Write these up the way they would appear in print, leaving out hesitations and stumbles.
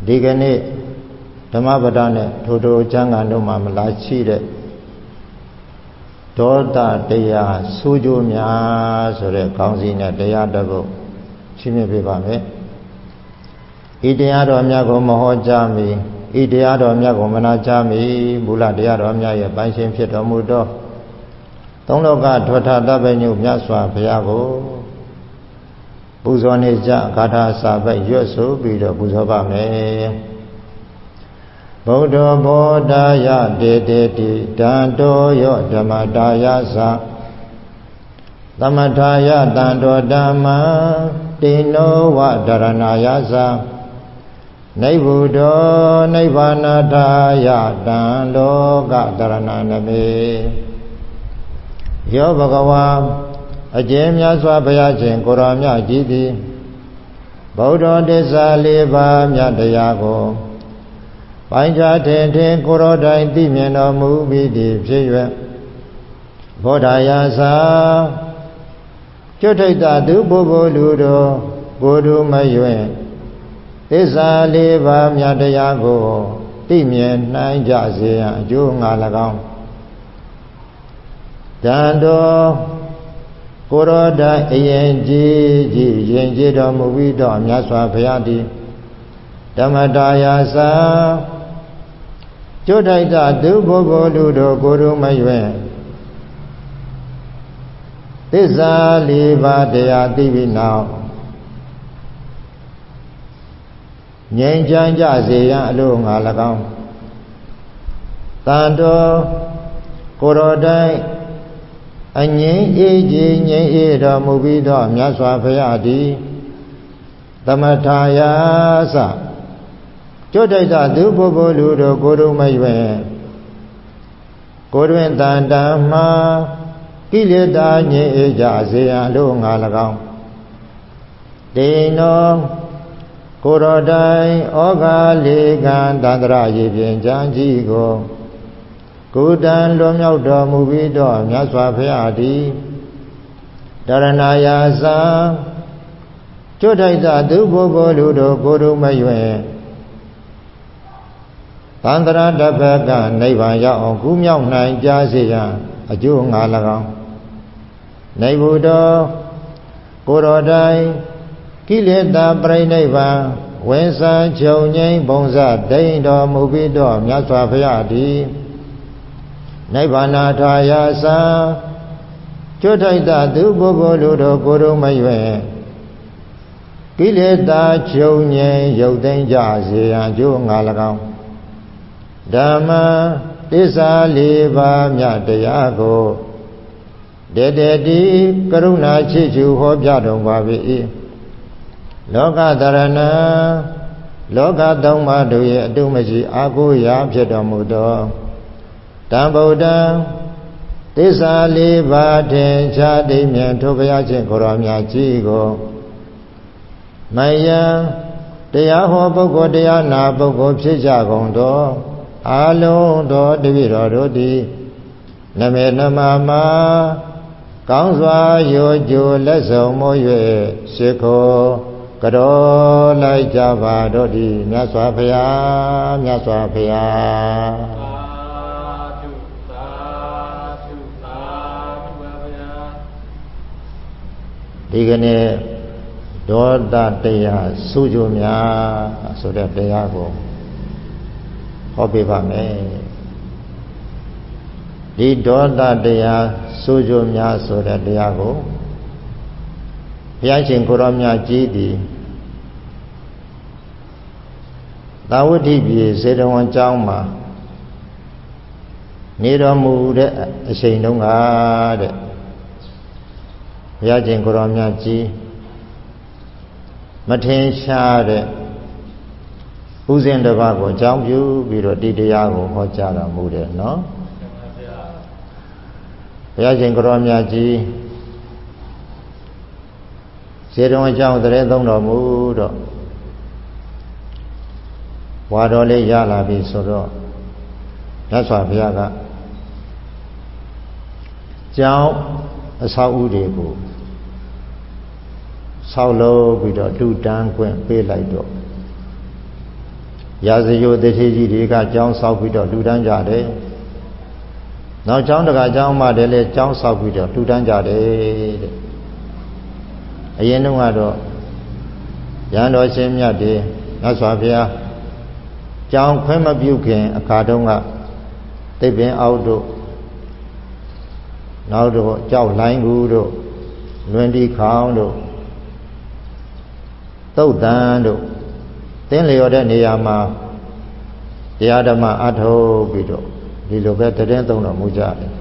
ဒီကနေ့ဓမ္မပဒနဲ့ထိုကျမ်းဂန်တို့မှာမလာရှိတဲ့ဒေါသတရားဆိုးကျိုးများဆိုတဲ့ခေါင်းစဉ်နဲ့တရားတစ်ပုဒ်ရှင်းပြပေးပါမယ်။ဤတရားတော်များကိုမဟောကြားမီဤတရားတော်များကိုမနာကြားမီမူလတရားတော်များရဲ့ပိုင်ရှင်ဖြစ်တော်မူသောသုံးလောကထွဋ္ဌတပ္ပညုမြတ်စွာဘုရားကိုပူဇော်နေကြဂါထာစာပိုက်ရွတ်ဆိုပြီးတော့ပူဇော်ပါမယ်။ဗုဒ္ဓဘောဓာယတေတေတိတံတောယောဓမ္မတာယသသမထာယတံတောဓမ္မတေနောဝဒရဏာယသနိဗ္ဗုဒောနိဗ္ဗာနထာယတံလောကဒရဏနမေယောဘဂဝါအကျဉ်းများစွာဘုရားရှင်ကိုရောမြတ်ကြီးသည်ဗုဒ္ဓသစ္စာလေးပါးမြတ်တရားကိုပိုင်းခြားထင်ထင်ကိုရောတိုင်သိမြင်တော်မူပြီးသည်ဖြစ်၍ဘောဓာယသာကျွတ်ထိတ်တာသူပုဂ္ဂိုလ်လူတို့ကိုယ်တို့မယွင်သစ္စာလေးပါးမြတ်တရားကိုသိမြင်နိုင်ကြစေရန်အကျိုးငါ၎င်းတန်တော်ကိုရောတိုင်အရင်ကြီးရင်ကြည်တော်မူပြီးတော့မြတ်စွာဘုရားသည်ဓမ္မတာယသာကျွတ်ထိုက်တာသူပုဂ္ဂိုလ်လူတို့ကိုယ်တို့မယွင်သစ္စာလေးပါးတရားသိပြီးနောက်ငြိမ်းချမ်းကြစေရန်အလို့ငါ၎င်းတန်တော်ကိုရောတိုင်အငြိမ်းအေးကြီးငြိမ်းအေးတော်မူပြီးတော့မြတ်စွာဘုရားသည်သမထာယသကျွတ်တိုက်တာသူပုဂ္ဂိုလ်လူတို့ကိုယ်တို့မယွင်ကိုယ်တွင်တန်တမ်းမှာကိလေသာငြိမ်းအေးကြစေရန်လို့ငါ၎င်းတေနောကိုရောတိုင်ဩဃာလေကံတန္တရရေပြင်ကြံကြီးကိုကုတံလွန်မြောက်တော်မူပြီးတော့မြတ်စွာဘုရားသည်တရဏာယသကျွတ်ထိုက်တာသူပုဂ္ဂိုလ်လူတို့ကိုယ်တို့မယွင်သန္တရတပ္ပကနိဗ္ဗာန်ရောက်အောင်ကူးမြောက်နိုင်ကြစေရန်အကျိုးငါ၎င်းနိဗ္ဗုဒ္ဓကိုရောတိုင်ကိလေသာပြိနိဗ္ဗာန်ဝင်ဆံချုပ်ငြိမ်းပုံစဒိန်တော်မူပြီးတော့မြတ်စွာဘုရားသည်နိဗ္ဗာနထာယသကျွတ်ထိုက်တာသူပုဂ္ဂိုလ်လူတို့ကိုယ်တို့မယွင်ကိလေသာချုပ်ငြိမ်းရုပ်သိမ်းကြစေရန်အကျိုးငါ၎င်းဓမ္မသစ္စာလေးပါးမြတ်တရားကိုတေတေတိကရုဏာချစ်ချူဟောပြတော်ပါ၏လောကတရဏလောကသုံးပါးတို့ရဲ့အတုမရှိအာကိုရာဖြစ်တော်မူသောတံဗုဒ္ဓံသစ္စာလေးပါးထင်ရှားသိမြင်ထိုဘုရားရှင်ကိုရောမြတ်ကြီးကိုမယံတရားဟောပုဂ္ဂိုလ်တရားနာပုဂ္ဂိုလ်ဖြစ်ကြကုန်သောအာလုံးသောတပည့်တော်တို့သည်နမေနမမှာကောင်းစွာရောကြိုလက်ဆောင်မိုး၍ရှိခိုးကြောလိုက်ကြပါတော့သည်မြတ်စွာဘုရားမြတ်စွာဘုရားဒီကနေ့ဒေါသတရားစုကြိုများဆိုတဲ့တရားကိုဟောပြပါမယ်ဒီဒေါသတရားစုကြိုများဆိုတဲ့တရားကိုဘုရားရှင်ကိုရောမြတ်ကြီးသည်သာဝတိပြည်စေတဝန်ကျောင်းမှာနေတော်မူတဲ့အချိန်တုန်းကတဲ့ဘုရားရှင်ကိုရောမြတ်ကြီးမထင်ရှားတဲ့ဥစဉ်တစ်ပါးကိုအကြောင်းပြုပြီးတော့ဒီတရားကိုဟောကြားတော်မူတယ်နော်ဘုရားရှင်ကိုရောမြတ်ကြီးစေတုံအကြောင်းတရေသုံးတော်မူတော့ဝါတော်လေးရလာပြီဆိုတော့မြတ်စွာဘုရားကကျောင်းအဆောက်အဦတွေကိုဆောက်လုပ်ပြီးတော့တူတန်းခွင့်ပေးလိုက်တော့ ရာဇယိုတထေကြီးတွေကကျောင်းဆောက်ပြီးတော့လှူဒန်းကြတယ်နောက်ကျောင်းတကာကျောင်းမှတည်းလဲကျောင်းဆောက်ပြီးတော့လှူဒန်းကြတယ်တဲ့အရင်တုန်းကတော့ရဟန်းတော်ရှင်မြတ်တွေမြတ်စွာဘုရားကျောင်းခွင့်မပြုခင်အခါတုန်းကသိပ္ပင်အောက်တို့နောက်တော့ကြောက်လိုင်းကူတို့လွင်တီခေါင်တို့သုတ်တန်တို့သင်လျော်တဲ့နေရာမှာတရားဓမ္မအထောက်ပြီးတော့ဒီလိုပဲတည်သုံးတော်မူကြတယ်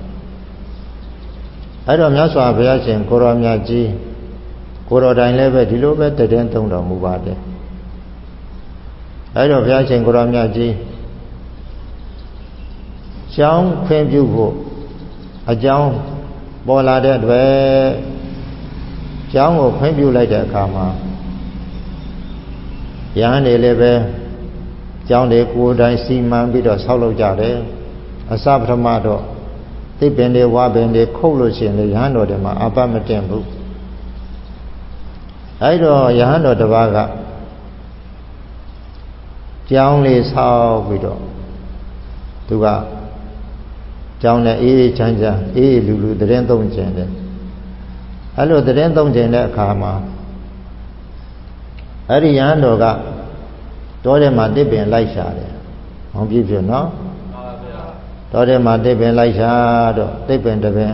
အဲ့တော့မြတ်စွာဘုရားရှင်ကိုရောမြတ်ကြီးကိုတော်တိုင်လည်းပဲဒီလိုပဲတည်သုံးတော်မူပါတယ်အဲ့တော့ဘုရားရှင်ကိုရောမြတ်ကြီးကျောင်းခွင့်ပြုဖို့အကြောင်းပေါ်လာတဲ့အတွက်ကျောင်းကိုခွင့်ပြုလိုက်တဲ့အခါမှာယဟန်တွေလည်းပဲကျောင်းတွေကိုယ်တိုင်စီမံပြီးတော့ဆောက်လုပ်ကြတယ်အစပထမတော့သိပင်တွေဝါပင်တွေခုတ်လို့ရှိရင်လေယဟန်တော်တွေမှာအပတ်မတင်ဘူးအဲ့တော့ယဟန်တော်တစ်ပါးကကျောင်းလေးဆောက်ပြီးတော့သူကကျောင်းနဲ့အေးအေးချမ်းချမ်းအေးလူလူတရင်သုံးကျင်တယ်အဲ့လိုတရင်သုံးကျင်တဲ့အခါမှာအဲ့ဒီယဟန်တော်ကတောထဲမှာတစ်ပင်လိုက်ရှာတယ်။ဟောပြည့်ပြည့်နော်။ဟုတ်ပါဗျာ။တောထဲမှာတစ်ပင်လိုက်ရှာတော့တစ်ပင်တစ်ပင်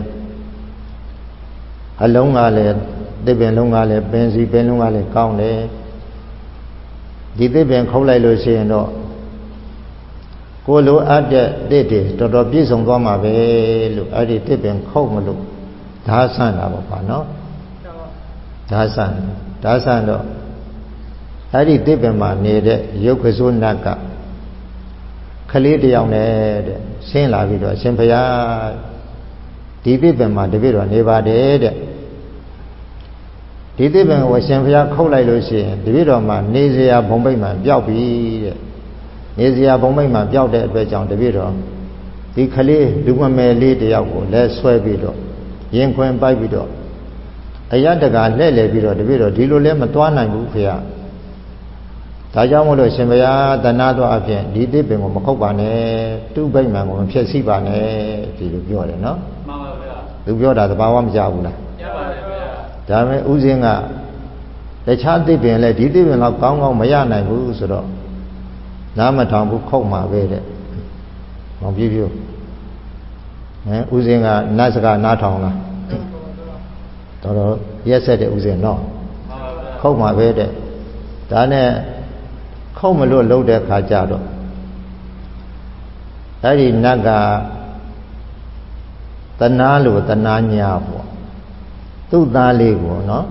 အလုံးကလည်းတစ်ပင်လုံးကလည်းပင်စီပင်လုံးကလည်းကောင်းတယ်။ဒီတစ်ပင်ခုတ်လိုက်လို့ရှိရင်တော့ကိုလိုအပ်တဲ့တစ်တွေတော်တော်ပြည့်စုံသွားမှာပဲလို့အဲ့ဒီတစ်ပင်ခုတ်မလို့ဓာဆန့်တာပေါ့ပါနော်။ဓာဆန့်တော့အဲ့ဒီတစ်ပင်မှာနေတဲ့ရုပ်ကစိုးနတ်ကခလေးတယောက်နဲ့တဲ့ဆင်းလာပြီးတော့ရှင်ဘုရားဒီတစ်ပင်မှာတပည့်တော်နေပါတယ်တဲ့ဒီတစ်ပင်ကိုရှင်ဘုရားခုတ်လိုက်လို့ရှိရင်တပည့်တော်မှာနေစရာဘုံပိတ်မှပျောက်ပြီတဲ့နေစရာဘုံပိတ်မှပျောက်တဲ့အတွက်ကြောင့်တပည့်တော်ဒီခလေးလူမမယ်လေးတယောက်ကိုလဲဆွဲပြီးတော့ရင်ခွင်ပိုက်ပြီးတော့အရတကာလှဲ့လေပြီးတော့တပည့်တော်ဒီလိုလဲမသွားနိုင်ဘူးဖေ။ဒါကြောင့်မို့လို့ရှင်ဘုရားတဏှာတော်အဖြစ်ဒီတစ်ပင်ကိုမခုတ်ပါနဲ့သူ့ဗိမာန်ကိုမဖျက်ဆီးပါနဲ့ဒီလိုပြောတယ်နော်မှန်ပါဗျာသူပြောတာသဘာဝမကြဘူးလားကြပါပါဗျာဒါပေမဲ့ဥစဉ်ကတခြားတစ်ပင်လည်းဒီတစ်ပင်တော့ကောင်းကောင်းမရနိုင်ဘူးဆိုတော့နားမထောင်ဘူးခုတ်မှာပဲတဲ့မောင်ပြည့်ပြည့်ဥစဉ်ကနတ်စကားနားထောင်လားတော်တော်ရက်ဆက်တဲ့ဥစဉ်နော်ခုတ်မှာပဲတဲ့ဒါနဲ့ခုတ်မလို့လှုပ်တဲ့ခါကျတော့အဲ့ဒီနတ်ကတနာလို့တနာညာပေါ့သူ့သားလေးကိုနော်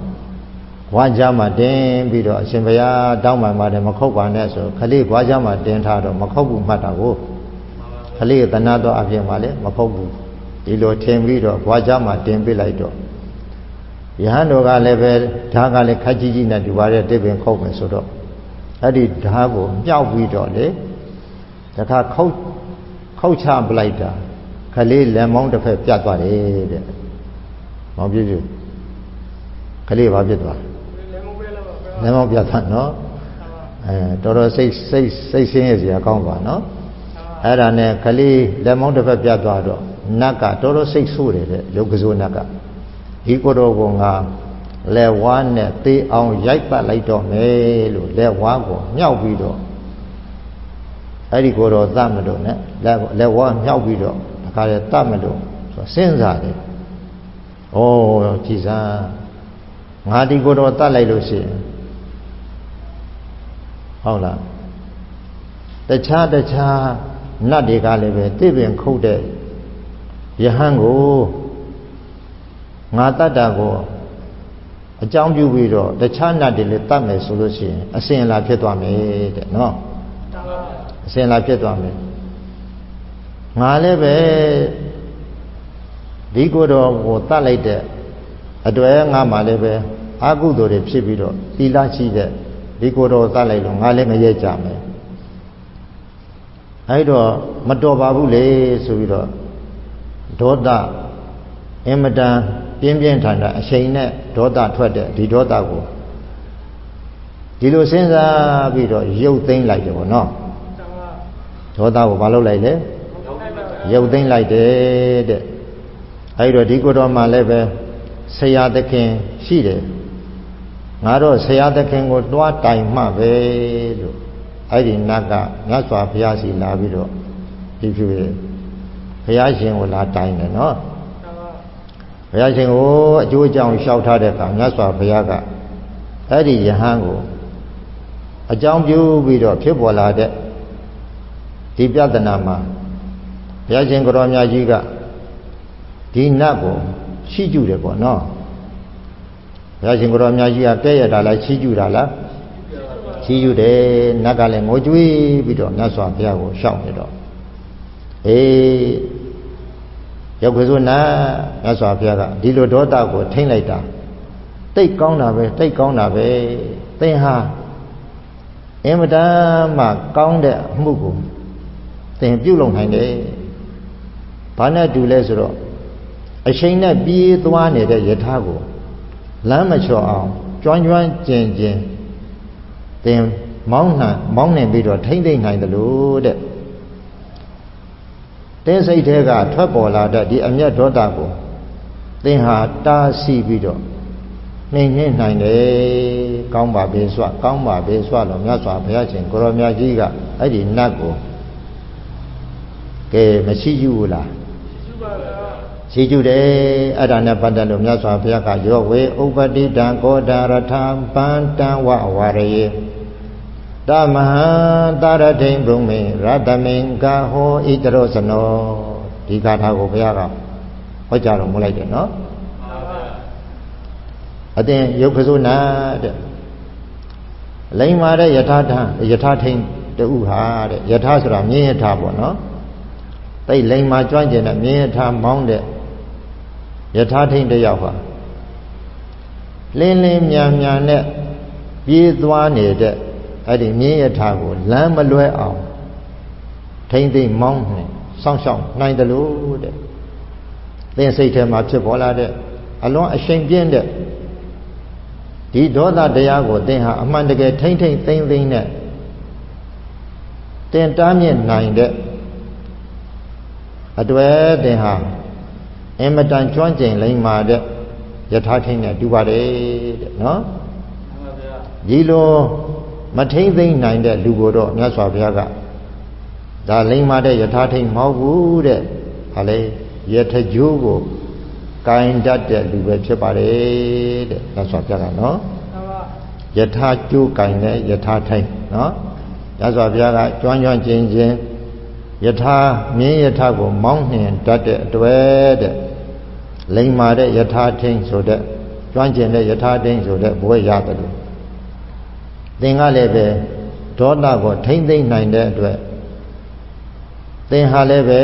ဝါးကြားမှာတင်ပြီးတော့အရှင်ဘုရားတောင်းပန်ပါတယ်မခုတ်ပါနဲ့ဆိုခလေးဝါးကြားမှာတင်ထားတော့မခုတ်ဘူးမှတ်တာကိုခလေးတနာတော့အပြင်မှာလေမခုတ်ဘူးဒီလိုထင်ပြီးတော့ဝါးကြားမှာတင်ပြလိုက်တော့ယဟန်တော်ကလည်းပဲဓာတ်ကလည်းခက်ကြီးကြီးနဲ့ဒီပါတဲ့တစ်ပင်ခုတ်မယ်ဆိုတော့အဲ့ဒီဓာတ်ကိုမြောက်ပြီးတော့လေတခါခုတ်ချပလိုက်တာခလေးလက်မောင်းတစ်ဖက်ပြတ်သွားတယ်တဲ့မောင်ပြည့်ပြည့်ခလေးဘာဖြစ်သွားလက်မောင်းပြတ်သွားနော်တော်တော်စိတ်ဆင်းရဲစရာကောင်းပါနော်အဲ့ဒါနဲ့ခလေးလက်မောင်းတစ်ဖက်ပြတ်သွားတော့နတ်ကတော်တော်စိတ်ဆိုးတယ်တဲ့ရုပ်ကစိုးနတ်ကဒီကိုယ်တော်ကငါလက်ဝါးနဲ့သေအောင်ရိုက်ပတ်လိုက်တော့မယ်လို့လက်ဝါးကိုမြောက်ပြီးတော့အဲ့ဒီကိုယ်တော်သတ်မလို့နဲ့လက်ဝါးမြောက်ပြီးတော့ဒါကြတဲ့သတ်မလို့ဆိုစဉ်းစားတယ်။ဩကြည်စမ်းငါဒီကိုယ်တော်သတ်လိုက်လို့ရှိရင်ဟုတ်လားတခြားနတ်တွေကလည်းပဲတစ်ပင်ခုတ်တဲ့ယဟန်ကိုငါတတ်တာကိုအကြောင်းပြုပြီးတော့တခြားနတ်တွေလည်းတတ်မယ်ဆိုလို့ရှိရင်အစဉ်လာဖြစ်သွားမယ်တဲ့နော်အစဉ်လာဖြစ်သွားမယ်ငါလည်းပဲဒီကိုယ်တော်ကိုတတ်လိုက်တဲ့အတွက်ငါမှလည်းပဲအာကုသိုလ်တွေဖြစ်ပြီးတော့သီလရှိတဲ့ဒီကိုယ်တော်တတ်လိုက်လို့ငါလည်းမရဲကြမယ်အဲ့တော့မတော်ပါဘူးလေဆိုပြီးတော့ဒေါသအင်မတန်ပြင်းထန်တဲ့အချိန်နဲ့ဒေါသထွက်တဲ့ဒီဒေါသကိုဒီလိုစဉ်းစားပြီးတော့ရုပ်သိမ်းလိုက်တယ်ပေါ့နော် ဒေါသကိုဘာလုပ်လိုက်လဲရုပ်သိမ်းလိုက်တယ်တဲ့အဲဒီတော့ဒီကိုယ်တော်မှာလည်းပဲဆရာသခင်ရှိတယ်ငါတော့ဆရာသခင်ကိုတွားတိုင်မှပဲလို့အဲ့ဒီနတ်ကမြတ်စွာဘုရားစီလာပြီးတော့ဒီဖြစ်ဘုရားရှင်ကိုလာတိုင်တယ်နော်ဘုရားရှင်ကိုအကျိုးအကြောင်းလျှောက်ထားတဲ့အခါမြတ်စွာဘုရားကအဲ့ဒီယဟန်ကိုအကြောင်းပြုပြီးတော့ဖြစ်ပေါ်လာတဲ့ဒီပြဿနာမှာဘုရားရှင်ကိုရောမြတ်ကြီးကဒီနတ်ကိုချီးကျူးတယ်ပေါ့နော်ဘုရားရှင်ကိုရောမြတ်ကြီးကကဲ့ရဲ့တာလားချီးကျူးတာလားချီးကျူးတယ်နတ်ကလည်းငိုကြွေးပြီးတော့မြတ်စွာဘုရားကိုရှောက်နေတော့အေးရောက်ခွေဆိုနာမြတ်စွာဘုရားကဒီလိုဒေါသကိုထိမ့်လိုက်တာတိတ်ကောင်းတာပဲတိတ်ကောင်းတာပဲသင်ဟာအင်မတန်မှကောင်းတဲ့အမှုကိုသင်ပြုလုပ်နိုင်တယ်ဘာနဲ့တူလဲဆိုတော့အချိန်နဲ့ပြေးသွားနေတဲ့ယထာကိုလမ်းမချော်အောင်ကျွမ်းကျွမ်းကျင်ကျင်သင်မောင်းနှင်ပြီးတော့ထိမ့်သိမ့်နိုင်တယ်လို့တဲ့တင်းစိတ်ထဲကထွက်ပေါ်လာတဲ့ဒီအမျက်ဒေါသကိုသင်ဟာတားဆီးပြီးတော့နှိမ်နှင်းနိုင်တယ်ကောင်းပါပေစွကောင်းပါပေစွလို့မြတ်စွာဘုရားရှင်ကိုရောမြတ်ကြီးကအဲ့ဒီနတ်ကိုကဲမရှိယူဘူးလားရှိကျူတယ်အဲ့ဒါနဲ့ပတ်သက်လို့မြတ်စွာဘုရားကရောဝေဥပတိတံကောဒရထံပန္တံဝဝရယေတမဟံတာရထိန်ဘုံမေရတမင်္ဂဟောဣတရောစနောဒီဂါထာကိုဘုရားကဟောကြားတော်မူလိုက်တယ်နော်အသင်ရုပ်ခစိုးနာတဲ့လိမ္မာတဲ့ယထာထိန်တူဟာတဲ့ယထာဆိုတာမြင်းယထာပေါ့နော်တိတ်လိမ္မာကျွမ်းကျင်တဲ့မြင်းယထာမောင်းတဲ့ယထာထိန်တယောက်ဟာလင်းလင်းမြန်မြန်နဲ့ပြေးသွားနေတဲ့အဲ့ဒီမြင်းယထာကိုလမ်းမလွဲအောင်ထိမ့်သိမ့်မောင်းနေစောင့်ရှောက်နိုင်တယ်လို့တဲ့သင်စိတ်ထဲမှာဖြစ်ပေါ်လာတဲ့အလွန်အရှိန်ပြင်းတဲ့ဒီဒေါသတရားကိုသင်ဟာအမှန်တကယ်ထိမ့်သိမ့်သိမ့်သိမ့်နဲ့သင်တားမြစ်နိုင်တဲ့အတွေ့သင်ဟာအင်မတန်ကျွမ်းကျင်လိမ္မာတဲ့ယထာထိန်နဲ့တူပါတယ်တဲ့နော်ဒီလိုမထိမ့်သိမ့်နိုင်တဲ့လူကိုတော့မြတ်စွာဘုရားကဒါလိမ္မာတဲ့ယထာထိန်မဟုတ်ဘူးတဲ့ဟာလေယထကြိုးကိုကင်တတ်တဲ့လူပဲဖြစ်ပါတယ်တဲ့မြတ်စွာဘုရားကနော်ယထာကြိုးကင်တဲ့ယထာထိန်နော်မြတ်စွာဘုရားကကျွမ်းကျွမ်းကျင်ကျင်ယထာမြင်းယထာကိုမောင်းနှင်တတ်တဲ့အတွက်တဲ့လိမ္မာတဲ့ယထာထိန်ဆိုတဲ့ကျွမ်းကျင်တဲ့ယထာထိန်ဆိုတဲ့ဘဝရတယ်လို့သင်ကလည်းပဲဒေါသကိုထိမ့်သိမ့်နိုင်တဲ့အတွက်သင်ဟာလည်းပဲ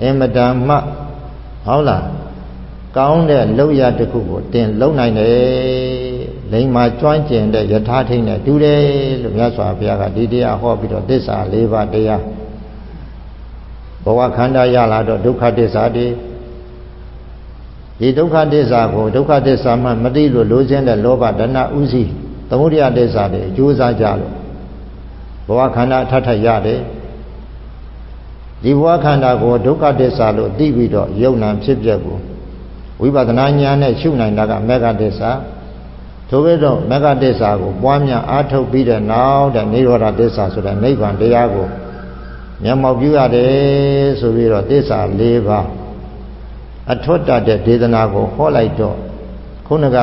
အင်မတန်မှဟုတ်လားကောင်းတဲ့လောက်ရတစ်ခုကိုတင်လုံနိုင်တယ်လိမ္မာကျွမ်းကျင်တဲ့ယထာထိန်နဲ့တူတယ်လို့မြတ်စွာဘုရားကဒီတရားဟောပြီးတော့သစ္စာ၄ပါးတရားဘဝခန္ဓာရလာတော့ဒုက္ခသစ္စာဒီဒုက္ခသစ္စာကိုဒုက္ခသစ္စာမှမသိလို့လိုချင်တဲ့လောဘဒနာဥစည်းသမုဒယသစ္စာတွေအကျိုးစားကြလို့ဘဝခန္ဓာအထထရတယ်ဒီဘဝခန္ဓာကိုဒုက္ခသစ္စာလို့သိပြီးတော့ယုံနာဖြစ်ပျက်ကိုဝိပဿနာဉာဏ်နဲ့ရှုနိုင်တာကမေဃသစ္စာထို့ဘဲတော့မေဃသစ္စာကိုပွားများအားထုတ်ပြီးတဲ့နောက်တဲ့နိရောဓသစ္စာဆိုတဲ့နိဗ္ဗာန်တရားကိုမျက်မှောက်ပြုရတယ်ဆိုပြီးတော့သစ္စာ၄ပါးအထွတ်တတဲ့ဒေသနာကိုဟောလိုက်တော့ခုနက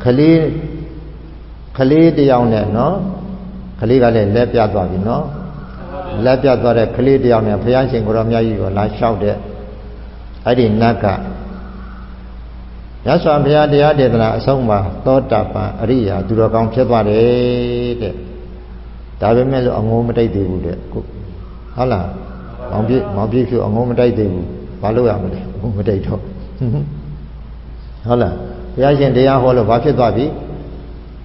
ခလေးတယောက်နဲ့နော်ခလေးကလည်းလက်ပြသွားပြီနော်လက်ပြသွားတဲ့ခလေးတယောက်နဲ့ဘုရားရှင်ကိုရောမြတ်ကြီးကိုလာလျှောက်တဲ့အဲ့ဒီနတ်ကမြတ်စွာဘုရားတရားဒေသနာအဆုံးမှာသောတာပန်အရိယာသူတော်ကောင်းဖြစ်သွားတယ်တဲ့ဒါပေမဲ့လို့အငိုးမတိတ်သေးဘူးတဲ့ဟုတ်လားမောင်ပြည့်ဖြူအငိုးမတိတ်သေးဘူးဘာလို့ရမလဲအငိုးမတိတ်တော့ဟုတ်လားဘုရားရှင်တရားဟောလို့ဘာဖြစ်သွားပြီ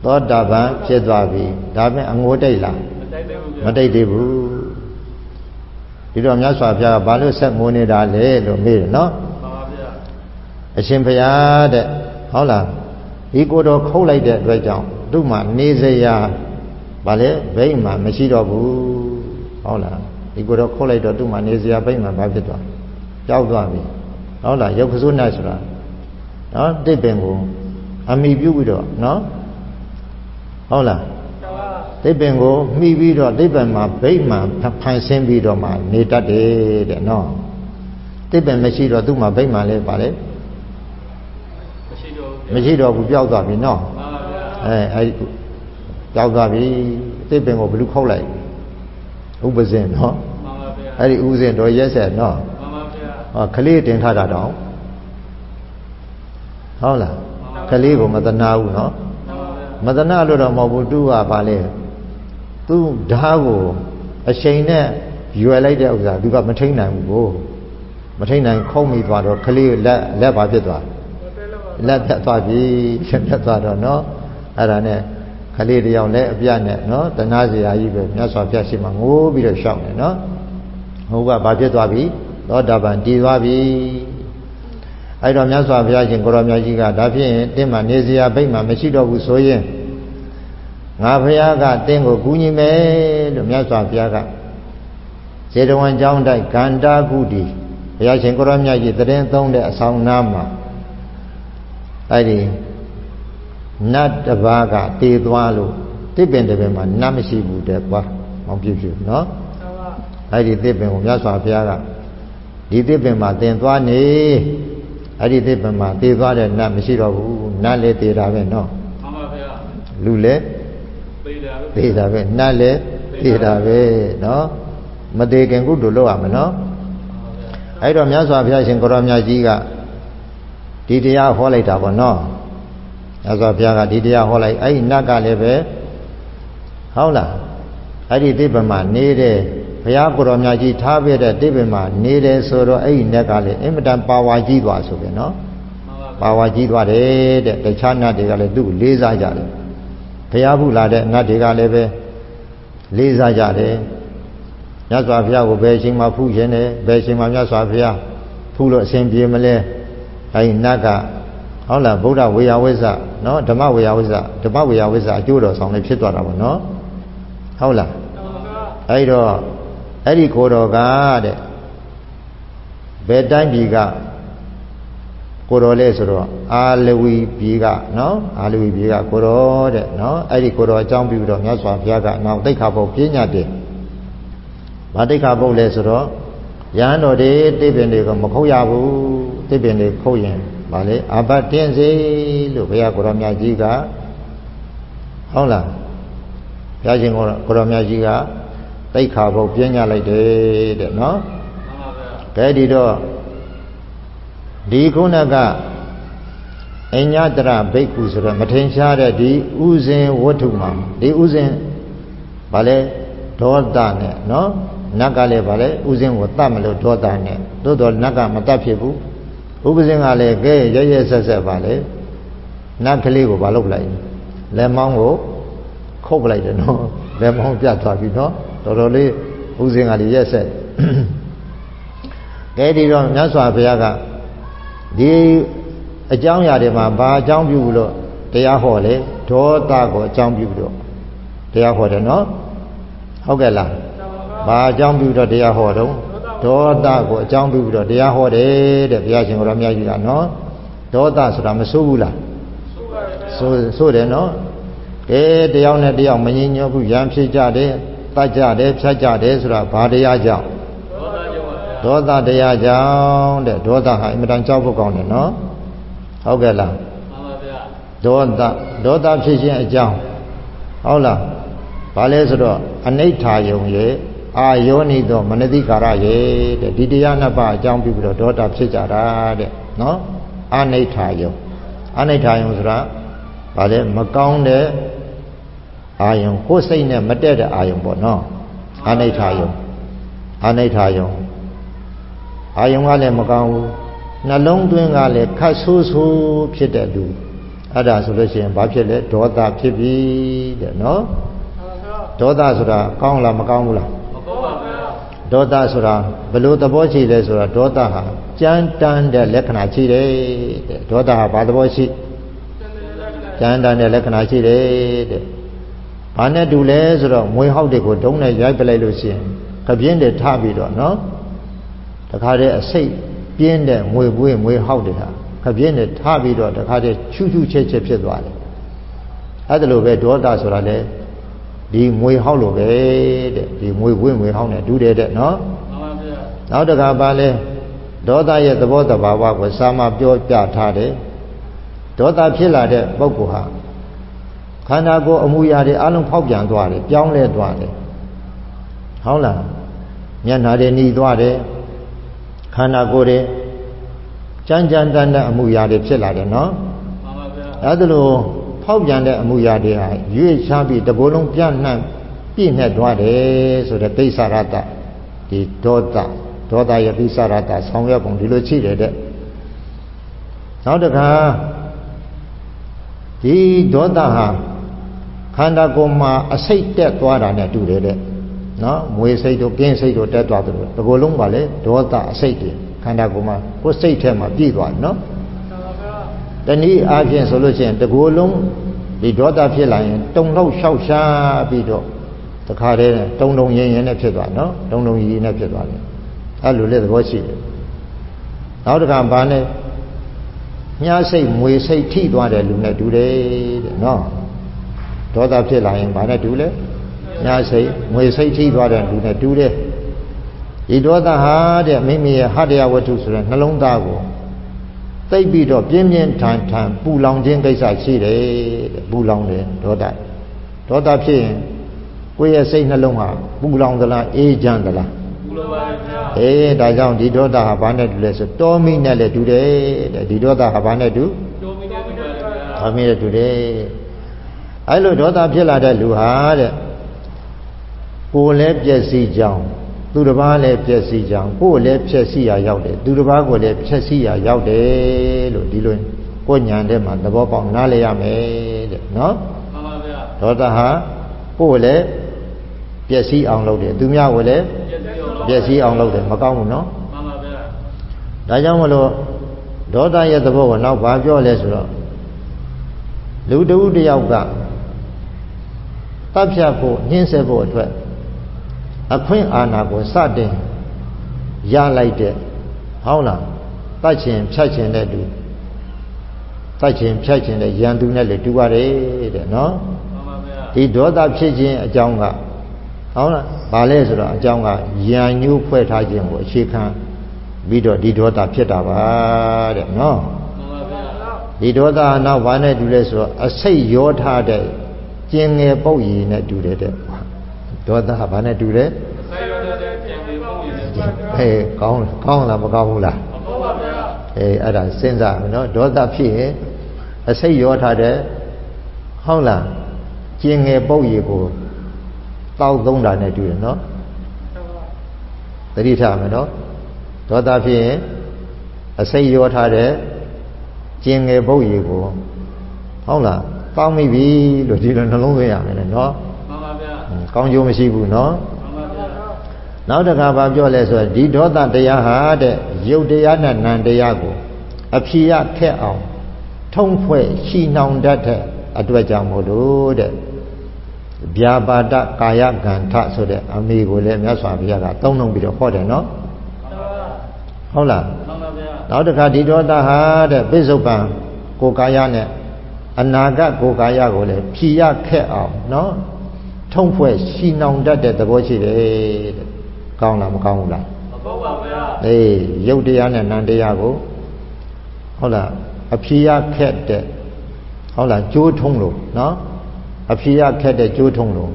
သောတာပန်ဖြစ်သွားပြီဒါပေမဲ့အငိုးတိတ်လားမတိတ်သေးဘူးဒီတော့မြတ်စွာဘုရားကဘာလို့ဆက်ငိုနေတာလဲလို့မေးတယ်နော်အရှင်ဘုရားတဲ့ဟုတ်လားဒီကိုယ်တော်ခုတ်လိုက်တဲ့အတွက်ကြောင့်သူ့မှာနေစရာ ဘာလဲဘိမှမရှိတော့ဘူးဟုတ်လားဒီကိုတော့ခုတ်လိုက်တော့သူ့မှာနေစရာဘိမှဘာဖြစ်သွားကြောက်သွားပြီဟုတ်လားရုပ်ခစိုးနဲ့ဆိုတာနော်တိပ္ပင်ကိုအမိပြုပြီးတော့နော်ဟုတ်လားတိပ္ပင်ကိုမှီပြီးတော့တိပ္ပံမှာဘိမှဖန်ဆင်းပြီးတော့မှနေတတ်တယ်တဲ့နော်တိပ္ပံမရှိတော့သူ့မှာဘိမှလဲပါလေမရှိတော့ဘူးပျောက်သွားပြီနော်အဲဒီပျောက်သွားပြီတိပ္ပင်ကိုဘလူခောက်လိုက်ဥပဇင်နော်အဲ့ဒီဥစဉ်တော်ရက်ဆက်နော်ဟောကလေးတင်ထားတာတော့ဟုတ်လားကလေးကိုမတနာဘူးနော်မတနာလို့တော့မဟုတ်ဘူးသူကပါလေသူဓာတ်ကိုအချိန်နဲ့ရွယ်လိုက်တဲ့ဥစ္စာသူကမထိန်နိုင်ဘူးကိုမထိန်နိုင်ခုံးမိသွားတော့ကလေးလက်ပါဖြစ်သွားလက်သက်သွားပြီလက်သက်သွားတော့နော်အဲ့ဒါနဲ့ကလေးတယောက်လည်းအပြတ်နဲ့နော်တနာစရာကြီးပဲမြတ်စွာဘုရားရှိမှငိုးပြီးတော့ရှောက်နေနော်ဟိုကဘာဖြစ်သွားပြီသောတာပန်တည်သွားပြီအဲ့တော့မြတ်စွာဘုရားရှင်ကိုရောမြတ်ကြီးကဒါဖြင့်တင်းမှာနေစရာဘိတ်မှာမရှိတော့ဘူးဆိုရင်ငါဘုရားကတင်းကိုကူညီမယ်လို့မြတ်စွာဘုရားကဇေတဝန်ကျောင်းတိုက်ကန္တာကုတီဘုရားရှင်ကိုရောမြတ်ကြီးတရင်သုံးတဲ့အဆောင်နာမှာအဲ့ဒီနတ်တစ်ပါးကတည်သွားလို့သစ်ပင်တစ်ပင်မှာနတ်မရှိဘူးတဲ့ကွာမောင်ပြည့်ပြည့်နော်အဲ့ဒီသစ်ပင်ကိုမြတ်စွာဘုရားကဒီသစ်ပင်မှာတင်သွားနေအဲ့ဒီသစ်ပင်မှာတည်သွားတဲ့နတ်မရှိတော့ဘူးနတ်လည်းတည်တာပဲနော်မှန်ပါဗျာလူလည်းတည်တာပဲနတ်လည်းတည်တာပဲနော်မတည်ခင်ကုသိုလ်လုပ်ရမယ်နော်အဲ့တော့မြတ်စွာဘုရားရှင်ကိုရောမြတ်ကြီးကဒီတရားဟောလိုက်တာပေါ့နော်မြတ်စွာဘုရားကဒီတရားဟောလိုက်အဲ့ဒီနတ်ကလည်းပဲဟုတ်လားအဲ့ဒီတိပ္ပံမှာနေတဲ့ဘုရားကိုရောမြတ်ကြီးထားပြတဲ့တိပ္ပံမှာနေတယ်ဆိုတော့အဲ့ဒီနတ်ကလည်းအင်မတန်ပါဝါကြီးသွားဆိုပြန်နော်ပါဝါကြီးသွားတယ်တဲ့တခြားနတ်တွေကလည်းသူ့ကိုလေးစားကြတယ်ဘုရားဖူလာတဲ့နတ်တွေကလည်းပဲလေးစားကြတယ်မြတ်စွာဘုရားကိုဘယ်အချိန်မှဖူးခြင်းနဲ့ဘယ်အချိန်မှမြတ်စွာဘုရားဖူးလို့အစဉ်ပြေမလဲအဲဒီနတ်ကဟုတ်လားဗုဒ္ဓဝေယဝိဇ္ဇနော်ဓမ္မဝေယဝိဇ္ဇဓမ္မဝေယဝိဇ္ဇအကျိုးတော်ဆောင်လည်းဖြစ်သွားတာပေါ့နော်ဟုတ်လားအဲဒီတော့အဲ့ဒီကိုတော်ကတဲ့ဘယ်တိုင်းပြည်ကကိုတော်လဲဆိုတော့အာလဝီပြည်ကနော်အာလဝီပြည်ကကိုတော်တဲ့နော်အဲ့ဒီကိုတော်အကြောင်းပြုပြီးတော့မြတ်စွာဘုရားကနောက်တိက္ခာပုဒ်ပြညတ်တယ်ဗာတိက္ခာပုဒ်လဲဆိုတော့ရဟန်းတော်တွေတိပင်တွေကမခုတ်ရဘူးတိပင်တွေခုတ်ရင်ဗာလေအဘတ်တင်းစေလို့ဘုရားကိုတော်မြတ်ကြီးကဟုတ်လားဘုရားရှင်ကိုတော်မြတ်ကြီးကတိက္ခာပုဒ်ပြညတ်လိုက်တယ်တဲ့နော်မှန်ပါဗျာကဲဒီတော့ဒီခုနကအညတရဘိက္ခုဆိုတော့မထင်ရှားတဲ့ဒီဥစဉ်ဝတ္ထုမှာဒီဥစဉ်ဗာလဲဒေါသနဲ့နော်နတ်ကလည်းဗာလဲဥစဉ်ကိုတတ်မလို့ဒေါသနဲ့သို့တော်နတ်ကမတတ်ဖြစ်ဘူးဥပဇင်ကလည်းကဲရဆက်ဆက်ဗာလဲနတ်ကလေးကိုဗာလုပ်လိုက်လက်မောင်းကိုခုတ်ပလိုက်တယ်နော်လက်မောင်းပြတ်သွားပြီနော်တော်တော်လေးဥစဉ်ကလည်းရက်ဆက်ကဲဒီတော့မြတ်စွာဘုရားကဒီအကြောင်းအရာတွေမှာဘာအကြောင်းပြုလို့တရားဟောလဲဒေါသကိုအကြောင်းပြုလို့တရားဟောတယ်နော်ဟုတ်ကဲ့လားဘာအကြောင်းပြုတော့တရားဟောတော့ဒေါသကိုအကြောင်းပြုပြီးတော့တရားဟောတယ်တဲ့ဘုရားရှင်ကိုယ်တော်မြတ်ကြီးကနော်ဒေါသဆိုတာမဆိုးဘူးလားဆိုးတယ်နော်ကဲတယောက်နဲ့တယောက်မငြင်းညွတ်ဘူးရန်ဖြစ်ကြတယ်တတ်ကြတယ်ဖြတ်ကြတယ်ဆိုတာဘာတရားကြောင့်ဒေါသတရားကြောင့်တဲ့ဒေါသဟာအင်မတန်ကြောက်ဖို့ကောင်းတယ်နော်ဟုတ်ကဲ့လားမှန်ပါဗျာဒေါသဖြစ်ခြင်းအကြောင်းဟုတ်လားဘာလဲဆိုတော့အနိဋ္ဌာယုံရဲ့အာယောနိသောမနတိကာရရဲ့တဲ့ဒီတရားနှစ်ပါးအကြောင်းပြုပြီးတော့ဒေါသဖြစ်ကြတာတဲ့နော်အနိဋ္ဌာယုံဆိုတာဘာလဲမကောင်းတဲ့အာယုံကိုယ်စိတ်နဲ့မတည့်တဲ့အာယုံပေါ့နော်အနိဋ္ဌာယုံအာယုံကလည်းမကောင်းဘူးနှလုံးသွင်းကလည်းခတ်ဆိုးဆိုးဖြစ်တဲ့လူအဲ့ဒါဆိုလို့ရှိရင်ဘာဖြစ်လဲဒေါသဖြစ်ပြီတဲ့နော်ဒေါသဆိုတာကောင်းလားမကောင်းဘူးလားမကောင်းပါဘူးဒေါသဆိုတာဘယ်လိုသဘောရှိလဲဆိုတာဒေါသဟာကြမ်းတမ်းတဲ့လက္ခဏာရှိတယ်တဲ့ဒေါသဟာဘာသဘောရှိကြမ်းတမ်းတဲ့လက္ခဏာရှိတယ်တဲ့ ဘာနဲ့တူလဲဆိုတော့မွေဟောက်တွေကိုဒုံးနဲ့ရိုက်ပလိုက်လို့ရှိရင်ကပြင်းတွေထပြီးတော့နော်တခါတည်းအစိတ်ပြင်းတဲ့မွေပွေးမွေဟောက်တွေဟာကပြင်းတွေထပြီးတော့တခါတည်းချူးချူးချက်ချက်ဖြစ်သွားတယ်အဲ့ဒါလိုပဲဒေါသဆိုတာလေဒီမွေဟောက်လိုပဲတဲ့ဒီမွေပွေးမွေဟောက်နဲ့တူတယ်တဲ့နော်မှန်ပါဗျာနောက်တခါပါလဲဒေါသရဲ့သဘောတဘာဝကိုစာမပြောပြထားတယ်ဒေါသဖြစ်လာတဲ့ပုဂ္ဂိုလ်ဟာခန္ဓာကိုယ်အမူအရာတွေအလုံးဖောက်ပြန်သွားတယ်ပြောင်းလဲသွားတယ်ဟုတ်လားမျက်နှာတွေหนีသွားတယ်ခန္ဓာကိုယ်တွေကြမ်းကြမ်းတမ်းတဲ့အမူအရာတွေဖြစ်လာတယ်နော်မှန်ပါဗျာအဲ့ဒါလိုဖောက်ပြန်တဲ့အမူအရာတွေဟာရွေ့ချပြီးတကိုယ်လုံးပြန့်နှံ့ပြည့်နဲ့သွားတယ်ဆိုတဲ့ပိဿရတဒီဒေါသရဲ့ပိဿရတဆောင်ရွက်ပုံဒီလိုရှိတယ်တဲ့နောက်တစ်ခါဒီဒေါသဟာခန္ဓာကိုယ်မှာအစိတ်တက်သွားတာနဲ့တူတယ်တဲ့နော်မွေစိတ်တို့ကင်းစိတ်တို့တက်သွားတယ်တကိုယ်လုံးပါလေဒေါသအစိတ်တွေခန္ဓာကိုယ်မှာကိုယ်စိတ်ထဲမှာပြည့်သွားတယ်နော်တနည်းအားဖြင့်ဆိုလို့ရှိရင်တကိုယ်လုံးဒီဒေါသဖြစ်လာရင်တုံလောက်လျှောက်ရှားပြီးတော့တခါတည်းတုံရင်ရင်နဲ့ဖြစ်သွားနော်တုံရီနဲ့ဖြစ်သွားတယ်အဲ့လိုလေသဘောရှိတယ်နောက်တစ်ခါဘာနဲ့ညှားစိတ်မွေစိတ်ထိသွားတဲ့လူနဲ့တူတယ်တဲ့နော်ဒေါသဖြစ်လာရင်ဘာနဲ့တူလဲညှားစိတ်မွေစိတ်ထိသွားတဲ့လူနဲ့တူတယ်ဒီဒေါသဟာတဲ့မိမိရဲ့ဟတ္တယဝတ္ထုဆိုတဲ့နှလုံးသားကိုသိပ်ပြီးတော့ပြင်းပြင်းထန်ထန်ပူလောင်ခြင်းကိစ္စရှိတယ်တဲ့ပူလောင်တယ်ဒေါသဖြစ်ရင်ကိုယ့်ရဲ့စိတ်နှလုံးဟာပူလောင်သလားအေးချမ်းသလားပူလောင်ပါဗျာဒါကြောင့်ဒီဒေါသဟာဘာနဲ့တူလဲဆိုတောမိနဲ့လည်းတူတယ်တဲ့ဒီဒေါသဟာဘာနဲ့တူတောမိနဲ့တူတယ်ဗျာတောမိနဲ့တူတယ်အဲ့လိုဒေါသဖြစ်လာတဲ့လူဟာတဲ့ကိုယ်လည်းပျက်စီးကြောင်းသူတစ်ပါးလည်းပျက်စီးကြောင်းကိုယ်လည်းဖြည့်စီရရောက်တယ်သူတစ်ပါးကိုလည်းဖြည့်စီရရောက်တယ်လို့ဒီလိုကိုယ်ညာထဲမှာသဘောပေါက်နားလည်ရမယ်တဲ့နော်မှန်ပါဗျာဒေါသဟာကိုယ်လည်းပျက်စီးအောင်လုပ်တယ်သူများကိုလည်းပျက်စီးအောင်လုပ်တယ်မကောင်းဘူးနော်မှန်ပါဗျာဒါကြောင့်မလို့ဒေါသရဲ့သဘောကိုနောက်ဘာပြောလဲဆိုတော့လူတဦးတယောက်ကတပ်ဖြတ်ဖို့ညှင်းဆဲဖို့အတွက်အခွင့်အာဏာကိုစတင်ရလိုက်တဲ့ဟုတ်လားတတ်ချင်ဖြတ်ချင်တဲ့သူတတ်ချင်ဖြတ်ချင်တဲ့ရန်သူနဲ့လည်းတူပါတယ်တဲ့နော်မှန်ပါဗျာဒီဒေါသဖြစ်ခြင်းအကြောင်းကဟုတ်လားဘာလဲဆိုတော့အကြောင်းကရန်ညှိုးဖွဲ့ထားခြင်းကိုအခြေခံပြီးတော့ဒီဒေါသဖြစ်တာပါတဲ့နော်မှန်ပါဗျာဒီဒေါသနောက်ဘာနဲ့တူလဲဆိုတော့အစိတ်ရောထားတဲ့ကျင်ငယ်ပုတ်ရည်နဲ့တူတယ်တဲ့ဒေါသဘာနဲ့တူလဲကောင်းလားမကောင်းဘူးလားမကောင်းပါဗျာအဲ့ဒါစဉ်းစားမယ်နော်ဒေါသဖြစ်ရင်အစိတ်ရောထားတဲ့ဟုတ်လားကျင်ငယ်ပုတ်ရည်ကိုတောက်သုံးတာနဲ့တူတယ်နော်သတိထားမယ်နော်ဒေါသဖြစ်ရင်အစိတ်ရောထားတဲ့ကျင်ငယ်ပုတ်ရည်ကိုဟုတ်လားတောက်မိပြီလို့ဒီလိုနှလုံးသွင်းရမယ်နော်မှန်ပါဗျာကောင်းကျိုးမရှိဘူးနော်မှန်ပါဗျာနောက်တစ်ခါဘာပြောလဲဆိုတော့ဒီဒေါသတရားဟာတဲ့ရုပ်တရားနဲ့နာမ်တရားကိုအဖြေရခက်အောင်ထုံးဖွဲ့ရှိနှောင်တတ်တဲ့အတွက်ကြောင့်မို့လို့တဲ့ဗျာပါဒကာယကန္ထဆိုတဲ့အမေကိုလည်းမြတ်စွာဘုရားကသုံးနှုံပြီးတော့ဟောတယ်နော်ဟုတ်လားမှန်ပါဗျာနောက်တစ်ခါဒီဒေါသဟာတဲ့ပိဿုပံကိုယ်ကာယနဲ့အနာဂတ်ကိုယ်ကာယကိုလည်းဖြေရခက်အောင်နော်ထုံးဖွဲ့ရှိနှောင်တတ်တဲ့သဘောရှိတယ်တဲ့ကောင်းလားမကောင်းဘူးလားမကောင်းပါဗျာရုပ်တရားနဲ့နာမ်တရားကိုဟုတ်လားအဖြေရခက်တဲ့ဟုတ်လားကြိုးထုံးလို့နော်အဖြေရခက်တဲ့ကြိုးထုံးလို့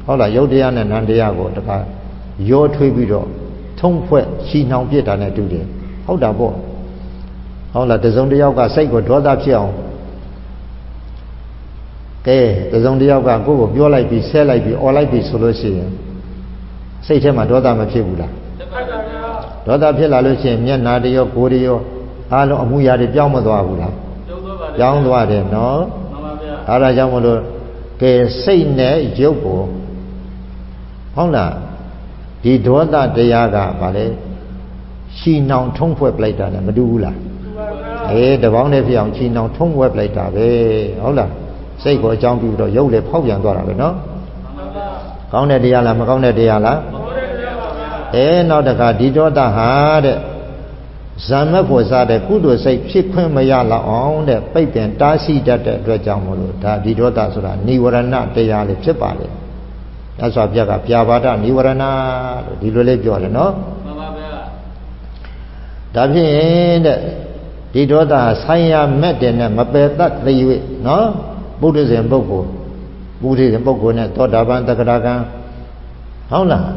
ဟုတ်လားရုပ်တရားနဲ့နာမ်တရားကိုတခါရောထွေးပြီးတော့ထုံးဖွဲ့ရှိနှောင်ပြစ်တာနဲ့တူတယ်ဟုတ်တာပေါ့ဟုတ်လားတစုံတစ်ယောက်ကစိတ်ကိုဒေါသဖြစ်အောင်ကဲတစုံတစ်ယောက်ကကိုယ့်ကိုပြောလိုက်ပြီးဆဲလိုက်ပြီးអော်လိုက်ပြီးဆိုလို့ရှိရင်စိတ်ထဲမှာဒေါသမဖြစ်ဘူးလားဒေါသဖြစ်လာလို့ရှိရင်မျက်နာတရောကိုယ်တရောအားလုံးအမှုရာတွေပြောင်းမသွားဘူးလားပြောင်းသွားတယ်နော်မှန်ပါဗျာအဲဒါကြောင့်မလို့ကဲစိတ်နဲ့ရုပ်ကိုဟုတ်လားဒီဒေါသတရားကဗာလေရှီနှောင်ထုံးဖွဲ့ပလိုက်တာနဲ့မတူဘူးလားတပေါင်းနဲ့ဖြစ်အောင်ရှီနှောင်ထုံးဖွဲ့ပလိုက်တာပဲဟုတ်လားစိတ်ကိုအကြောင်းပြုတော့ရုပ်လည်းဖောက်ပြန်သွားတာပဲနော် ကောင်းတဲ့တရားလားမကောင်းတဲ့တရားလားနောက်တခါဒီဒေါသဟာတဲ့ဇာမက်ဖို့စားတဲ့ကုသိုလ်စိတ်ဖြစ်ခွင့်မရလောက်အောင်တဲ့ပိတ်ပင်တားဆီးတတ်တဲ့အတွက်ကြောင့်မလို့ဒါဒီဒေါသဆိုတာနိဝရဏတရားလေးဖြစ်ပါလေ။ဒါဆိုပြက်ကပြာပါဒနိဝရဏလို့ဒီလိုလေးပြောတယ်နော်။မှန်ပါဗျာ။ဒါဖြင့်တဲ့ဒီဒေါသဆိုင်ရာမဲ့တယ်နဲ့မပယ်တတ်သေး၍နော်ပုထုဇဉ်ပုဂ္ဂိုလ်နဲ့သောတာပန်သက္ကရာကံဟုတ်လား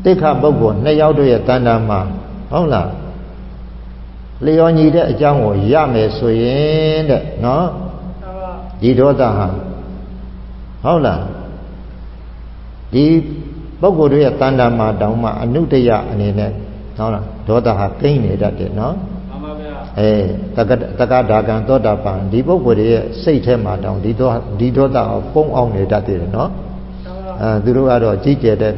တိက္ခပုဂ္ဂိုလ်နှစ်ယောက်တို့ရဲ့တဏ္ဍာမှာဟုတ်လားလျော်ညီတဲ့အကြောင်းကိုရမယ်ဆိုရင်တဲ့နော်ဒီဒေါသဟာဟုတ်လားဒီပုဂ္ဂိုလ်တို့ရဲ့တဏ္ဍာမှာတောင်မှအနုတ္တယအနေနဲ့ဟုတ်လားဒေါသဟာကိန်းနေတတ်တယ်နော်မှန်ပါဗျာတက္ကဒါကံသောတာပန်ဒီပုဂ္ဂိုလ်တွေရဲ့စိတ်ထဲမှာတောင်ဒီဒေါသကိုပုံအောင်နေတတ်တယ်နော်သူတို့ကတော့ကြီးကျယ်တဲ့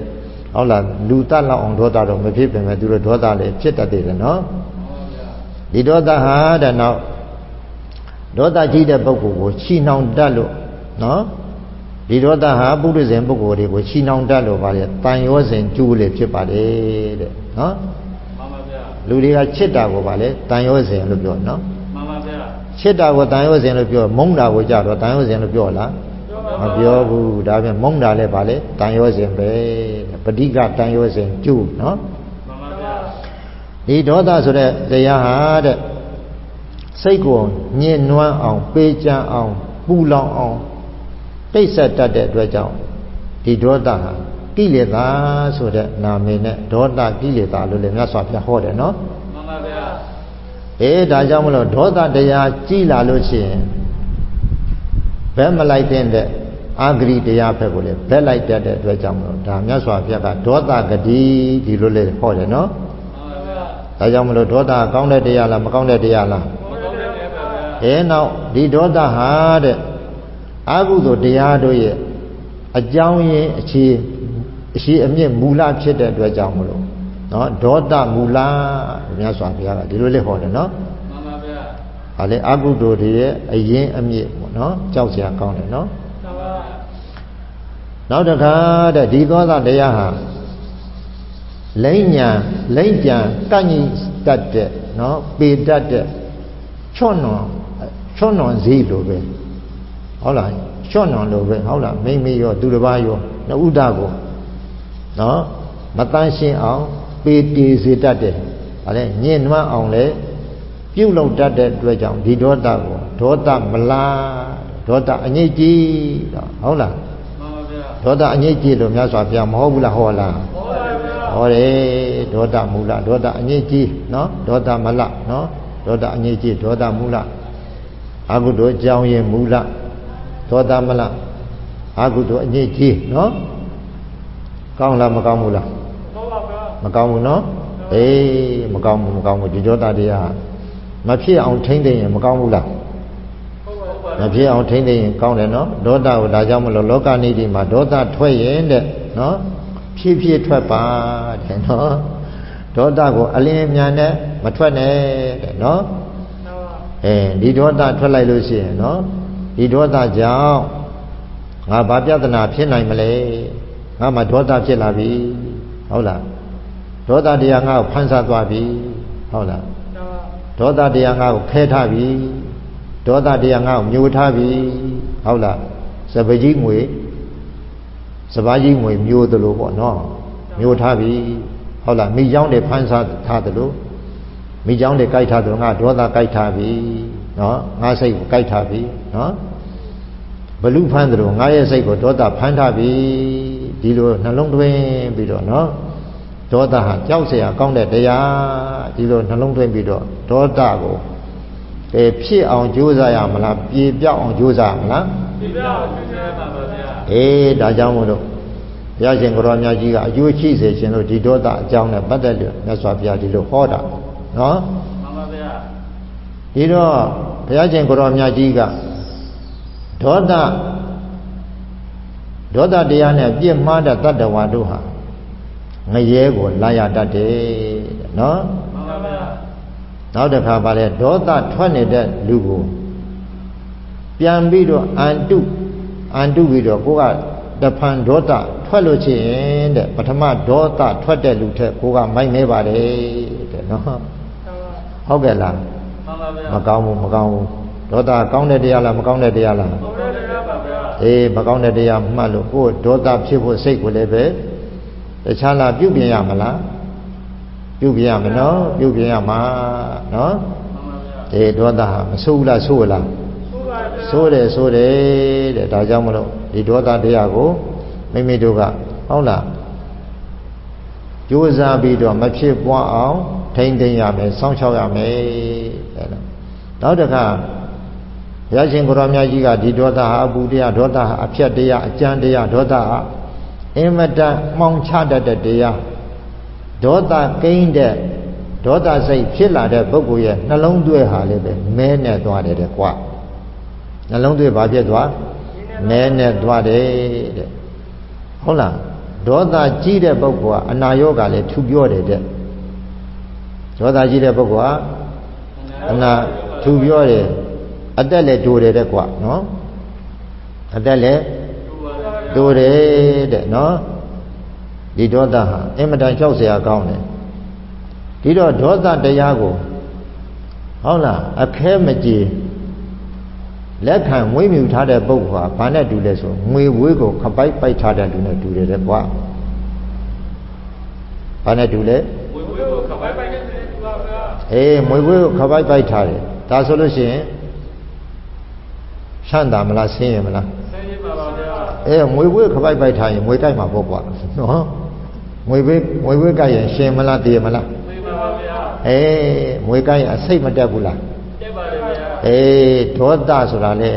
ဟုတ်လားလူတတ်လောက်အောင်ဒေါသတော့မဖြစ်ပြင်မဲ့သူတို့ဒေါသလည်းဖြစ်တတ်တယ်နော်ဒီဒေါသဟာတဲ့နောက်ဒေါသကြီးတဲ့ပုဂ္ဂိုလ်ကိုချီနှောင်တတ်လို့နော်ဒီဒေါသဟာပုရိသေပုဂ္ဂိုလ်တွေကိုချီနှောင်တတ်လို့ပါလေတန်ရောစဉ်ကျူးလေဖြစ်ပါတယ်တဲ့နော်မှန်ပါဗျာလူတွေကချစ်တာကိုပါလေတန်ရောစဉ်လို့ပြောနော်မှန်ပါဗျာချစ်တာကိုတန်ရောစဉ်လို့ပြောမုန်းတာကိုကြတော့တန်ရောစဉ်လို့ပြောလားမပြောဘူးဒါပြန်မုန်းတာလည်းပါလေတန်ရောစဉ်ပဲပဋိကတန်ရောစဉ်ကျူးနော်ဒီဒေါသဆိုတဲ့တရားဟာတဲ့စိတ်ကိုညှဉ်းနှွမ်းအောင်ပေးချမ်းအောင်ပူလောင်အောင်တိတ်ဆက်တတ်တဲ့အတွက်ကြောင့်ဒီဒေါသဟာကိလေသာဆိုတဲ့နာမည်နဲ့ဒေါသကိလေသာလို့လည်းမြတ်စွာဘုရားဟောတယ်နော်မှန်ပါဗျာဒါကြောင့်မလို့ဒေါသတရားကြီးလာလို့ရှိရင်ဘယ်မလိုက်တဲ့အာဂရိတရားဘက်ကိုလည်းဘက်လိုက်တတ်တဲ့အတွက်ကြောင့်မလို့ဒါမြတ်စွာဘုရားကဒေါသဂတိဒီလိုလေးဟောတယ်နော်ဒါကြောင့်မလို့ဒေါသကောင်းတဲ့တရားလားမကောင်းတဲ့တရားလားနောက်ဒီဒေါသဟာတဲ့အကုသိုလ်တရားတို့ရဲ့အကြောင်းရင်းအခြေအမြင့်မူလဖြစ်တဲ့အတွက်ကြောင့်မလို့နော်ဒေါသမူလမြတ်စွာဘုရားကဒီလိုလေးဟောတယ်နော်မှန်ပါဗျာဒါလည်းအကုသိုလ်တွေရဲ့အရင်းအမြစ်ပေါ့နော်ကြောက်စရာကောင်းတယ်နော်မှန်ပါနောက်တစ်ခါတဲ့ဒီဒေါသတရားဟာလိမ့်ကြံကန့်ကြီးတတ်တဲ့နော်ပေတတ်တဲ့ချွတ်နွန်စည်းလိုပဲဟုတ်လားချွတ်နွန်လိုပဲဟုတ်လားမိမိရောသူတစ်ပါးရောနှုတ်ဓာကိုနော်မတန်းရှင်းအောင်ပေတီစေတတ်တယ်ဗါလဲညှဉ်းနှွမ်းအောင်လဲပြုတ်လောက်တတ်တဲ့အတွက်ကြောင့်ဒီဒေါသကိုဒေါသမလားဒေါသအငြိတ်ကြီးတော့ဟုတ်လားမှန်ပါဗျာဒေါသအငြိတ်ကြီးလို့မြတ်စွာဘုရားမဟုတ်ဘူးလားဟောလားဟောတယ်ဒေါသမူလဒေါသအငြိတ်ကြီးနော်ဒေါသမလနော်ဒေါသအငြိတ်ကြီးဒေါသမူလအကုသိုလ်ကြောင်းရင်မူလဒေါသမလအကုသိုလ်အငြိတ်ကြီးနော်ကောင်းလားမကောင်းဘူးလားမကောင်းဘူးနော်မကောင်းဘူးဒီဒေါသတရားမဖြစ်အောင်ထိမ့်သိရင်မကောင်းဘူးလားမဖြစ်အောင်ထိမ့်သိရင်ကောင်းတယ်နော်ဒေါသကိုဒါကြောင့်မလို့လောကနိတိမှာဒေါသထွက်ရင်တဲ့နော်ဖြည်းထွက်ပါတဲ့နော်ဒေါသကိုအလင်းအမြန်နဲ့မထွက်နဲ့တဲ့နော်ဒီဒေါသထွက်လိုက်လို့ရှိရင်နော်ဒီဒေါသကြောင့်ငါဘာပြဿနာဖြစ်နိုင်မလဲငါမှဒေါသဖြစ်လာပြီဟုတ်လားဒေါသတရားငါ့ကိုဖန်ဆာသွားပြီဟုတ်လားဒေါသတရားငါ့ကိုခဲထားပြီဒေါသတရားငါ့ကိုမျိုးထားပြီဟုတ်လားစပကြီးငွေစပါးကြီးငွေမျိုးသလိုပေါ့နော်မျိုးထားပြီဟုတ်လားမိเจ้าတွေဖန်ဆာထားသလိုမိเจ้าတွေကြိုက်ထားသလိုငါဒေါသကြိုက်ထားပြီနော်ငါစိတ်ကိုကြိုက်ထားပြီနော်ဘလူဖန်သလိုငါရဲ့စိတ်ကိုဒေါသဖန်ထားပြီဒီလိုနှလုံးသွင်းပြီးတော့နော်ဒေါသဟာကြောက်เสียကောင်းတဲ့တရားဒီလိုနှလုံးသွင်းပြီးတော့ဒေါသကိုဖြစ်အောင်ကြိုးစားရမလားပြေပြောက်အောင်ကြိုးစားမလားပြေပြောက်အောင်ကြိုးစားပါပါဗျာဒါကြောင့်မို့လို့ဘုရားရှင်ကိုရောမြတ်ကြီးကအကျိုးရှိစေခြင်းလို့ဒီဒေါသအကြောင်းနဲ့ပတ်သက်လို့မြတ်စွာဘုရားဒီလိုဟောတာနော်မှန်ပါဗျာဒီတော့ဘုရားရှင်ကိုရောမြတ်ကြီးကဒေါသတရားနဲ့ပြည့်မှားတဲ့တတ္တဝါတို့ဟာငရဲကိုလာရတတ်တယ်နော်မှန်ပါဗျာနောက်တစ်ခါပါလေဒေါသထွက်နေတဲ့လူကိုပြန်ပြီးတော့အန်တုပြီးတော့ကိုကတဖန်ဒေါသ ထွက်လို့ချင်းတဲ့ပထမဒေါသထွက်တဲ့လူထက်ကိုကမိုက်နေပါတယ်တဲ့နော်ဟုတ်ကဲ့လားမကောင်းဘူးမကောင်းဘူးဒေါသကောင်းတဲ့တရားလားမကောင်းတဲ့တရားလားအေးမကောင်းတဲ့တရားမှတ်လို့ကိုယ်ဒေါသဖြစ်ဖို့စိတ်ကိုလည်းပဲတခြားလားပြုပြင်ရမလားပြုပြင်ရမနော်ပြုပြင်ရမှာနော်အေးဒေါသဟာမဆိုးဘူးလားဆိုးလားဆိုးတယ်ဆိုးတယ်တဲ့ဒါကြောင့်မလို့ဒီဒေါသတရားကိုမိမိတို့ကဟုတ်လားကြိုးစားပြီးတော့မဖြစ်ပွားအောင်ထိန်းသိမ်းရမယ်စောင့်ရှောက်ရမယ်တဲ့နောက်တစ်ခါဘုရားရှင်ကိုရောမြတ်ကြီးကဒီဒေါသဟာအပူတရားဒေါသဟာအဖြတ်တရားအကြမ်းတရားဒေါသဟာအင်မတန်မှောင်ချတတ်တဲ့တရားဒေါသကိန်းတဲ့ဒေါသစိတ်ဖြစ်လာတဲ့ပုဂ္ဂိုလ်ရဲ့နှလုံးသွေးဟာလည်းပဲမဲနဲ့သွားတယ်တဲ့ကွာနှလုံးသွေးဘာဖြစ်သွားမဲနဲ့သွားတယ်တဲ့ဟုတ်လားဒေါသကြီးတဲ့ပုဂ္ဂိုလ်ကအနာရောဂါလည်းထူပြောတယ်တဲ့ဒေါသကြီးတဲ့ပုဂ္ဂိုလ်ကအနာထူပြောတယ်အသက်လည်းတိုးတယ်တဲ့ကွာနော်အသက်လည်းတိုးတယ်တဲ့နော်ဒီဒေါသဟာအင်မတန်ကြောက်စရာကောင်းတယ်ဒီတော့ဒေါသတရားကိုဟုတ်လားအခဲမကြေလက်ခံမွေးမြူထားတဲ့ပုဂ္ဂိုလ်ဟာဘာနဲ့တူလဲဆိုငွေဝေးကိုခပိုက်ပိုက်ထားတဲ့လူနဲ့တူတယ်တဲ့ကွာဘာနဲ့တူလဲငွေဝေးကိုခပိုက်ပိုက်တဲ့လူနဲ့တူပါဗျာအေးငွေဝေးကိုခပိုက်ပိုက်ထားတယ်ဒါဆိုလို့ရှိရင်ရှမ်းတာမလားဆင်းရဲမလားဆင်းရဲပါပါဗျာအေးငွေဝေးခပိုက်ပိုက်ထားရင်ငွေကြိုက်မှာပေါ့ကွာနော်ငွေဝေးကြိုက်ရင်ရှင်မလားတည်မလားတည်ပါပါဗျာအေးငွေကြိုက်ရင်အစိတ်မတက်ဘူးလားတက်ပါတယ်ဗျာအေးဒေါသဆိုတာလေ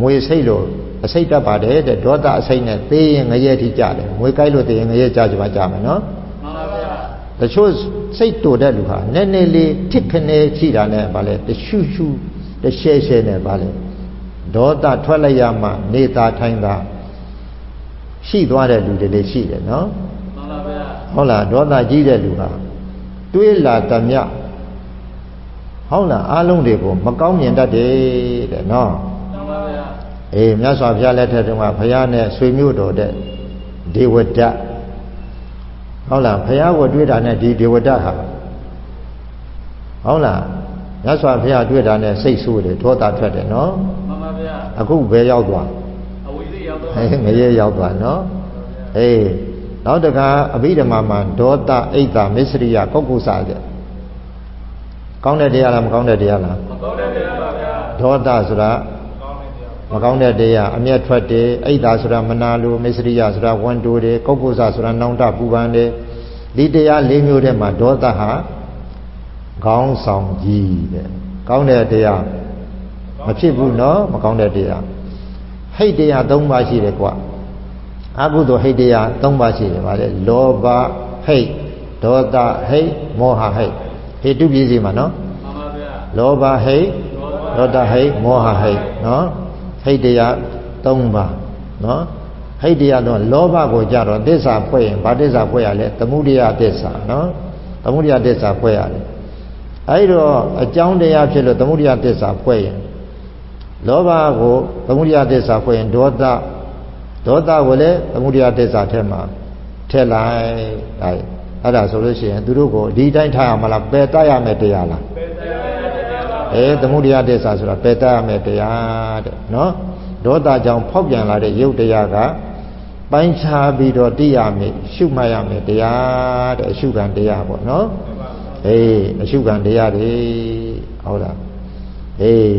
ငွေစိတ်လို့အစိတ်တက်ပါတယ်တဲ့ဒေါသအစိတ်နဲ့သေးရင်ငရဲထိကြတယ်ငွေကြိုက်လို့တည်ရင်ငရဲကြကြမှာကြမယ်နော်မှန်ပါဗျာတချို့စိတ်တူတဲ့လူဟာနည်းနည်းလေးထစ်ခနဲရှိတာနဲ့ဗာလေတရှုရှုတရှဲရှဲနဲ့ဗာလေဒေါသထွက်လိုက်ရမှနေသာထိုင်သာရှိသွားတဲ့လူတွေလည်းရှိတယ်နော်မှန်ပါဗျာဟုတ်လားဒေါသကြီးတဲ့လူဟာတွေးလာသမျှဟုတ်လားအားလုံးတွေကိုမကောင်းမြင်တတ်တယ်တဲ့နော်မှန်ပါဗျာအေးမြတ်စွာဘုရားလက်ထက်တုန်းကဘုရားနဲ့ဆွေမျိုးတော်တဲ့ဒေဝဒတ်ဟုတ်လားဘုရားကိုတွေ့တာနဲ့ဒီဒေဝဒတ်ဟာဟုတ်လားမြတ်စွာဘုရားတွေ့တာနဲ့စိတ်ဆိုးတယ်ဒေါသထွက်တယ်နော်မှန်ပါဗျာအခုဘယ်ရောက်သွားအဝိဇ္ဇရောက်သွားငရဲရောက်သွားနော်အေးနောက်တခါအဘိဓမ္မာမှာဒေါသအိတ်တာမစ္စရိယကုက္ကုစတဲ့ကောင်းတဲ့တရားလားမကောင်းတဲ့တရားလားမကောင်းတဲ့တရားပါဗျာဒေါသဆိုတာမကောင်းတဲ့တရားအမျက်ထွက်တယ်အိတ်တာဆိုတာမနာလိုမစ္စရိယဆိုတာဝန်တိုးတယ်ကုက္ကုစဆိုတာနောင်တပူပန်တယ်ဒီတရား၄မျိုးထဲမှာဒေါသဟာခေါင်းဆောင်ကြီးတဲ့ကောင်းတဲ့တရားမဖြစ်ဘူးနော်မကောင်းတဲ့တရားဟိတ်တရား၃ပါးရှိတယ်ကွာအကုသိုလ်ဟိတ်တရား၃ပါးရှိတယ်ဗါလေလောဘဟိတ်ဒေါသဟိတ်မောဟဟိတ်ဟိတုပြည်စီမှာနော်မှန်ပါဗျာလောဘဟိတ်ဒေါသဟိတ်မောဟဟိတ်နော်ဟိတ်တရား၃ပါးနော်ဟိတ်တရားတော့လောဘကိုကြတော့သစ္စာဖွဲ့ရင်ဘာသစ္စာဖွဲ့ရလဲသမုဒိယသစ္စာနော်သမုဒိယသစ္စာဖွဲ့ရတယ်အဲဒီတော့အကြောင်းတရားဖြစ်လို့သမုဒိယသစ္စာဖွဲ့ရင်လောဘကိုသမုဒိယသစ္စာဖွဲ့ရင်ဒေါသကိုလည်းသမုဒိယသစ္စာထဲမှာထည့်လိုက်အဲ့ဒါဆိုလို့ရှိရင်သူတို့ကိုဒီတိုင်းထားရမလားပယ်တတ်ရမယ်တရားလားပယ်တတ်ရမယ်တရားသမုဒိယသစ္စာဆိုတာပယ်တတ်ရမယ်တရားတဲ့နော်ဒေါသကြောင့်ဖောက်ပြန်လာတဲ့ယုတ်တရားကပိုင်းခြားပြီးတော့သိရမယ်ရှုမှတ်ရမယ်တရားတဲ့အရှုခံတရားပေါ့နော်အေးအရှုခံတရားတွေဟုတ်လားအေး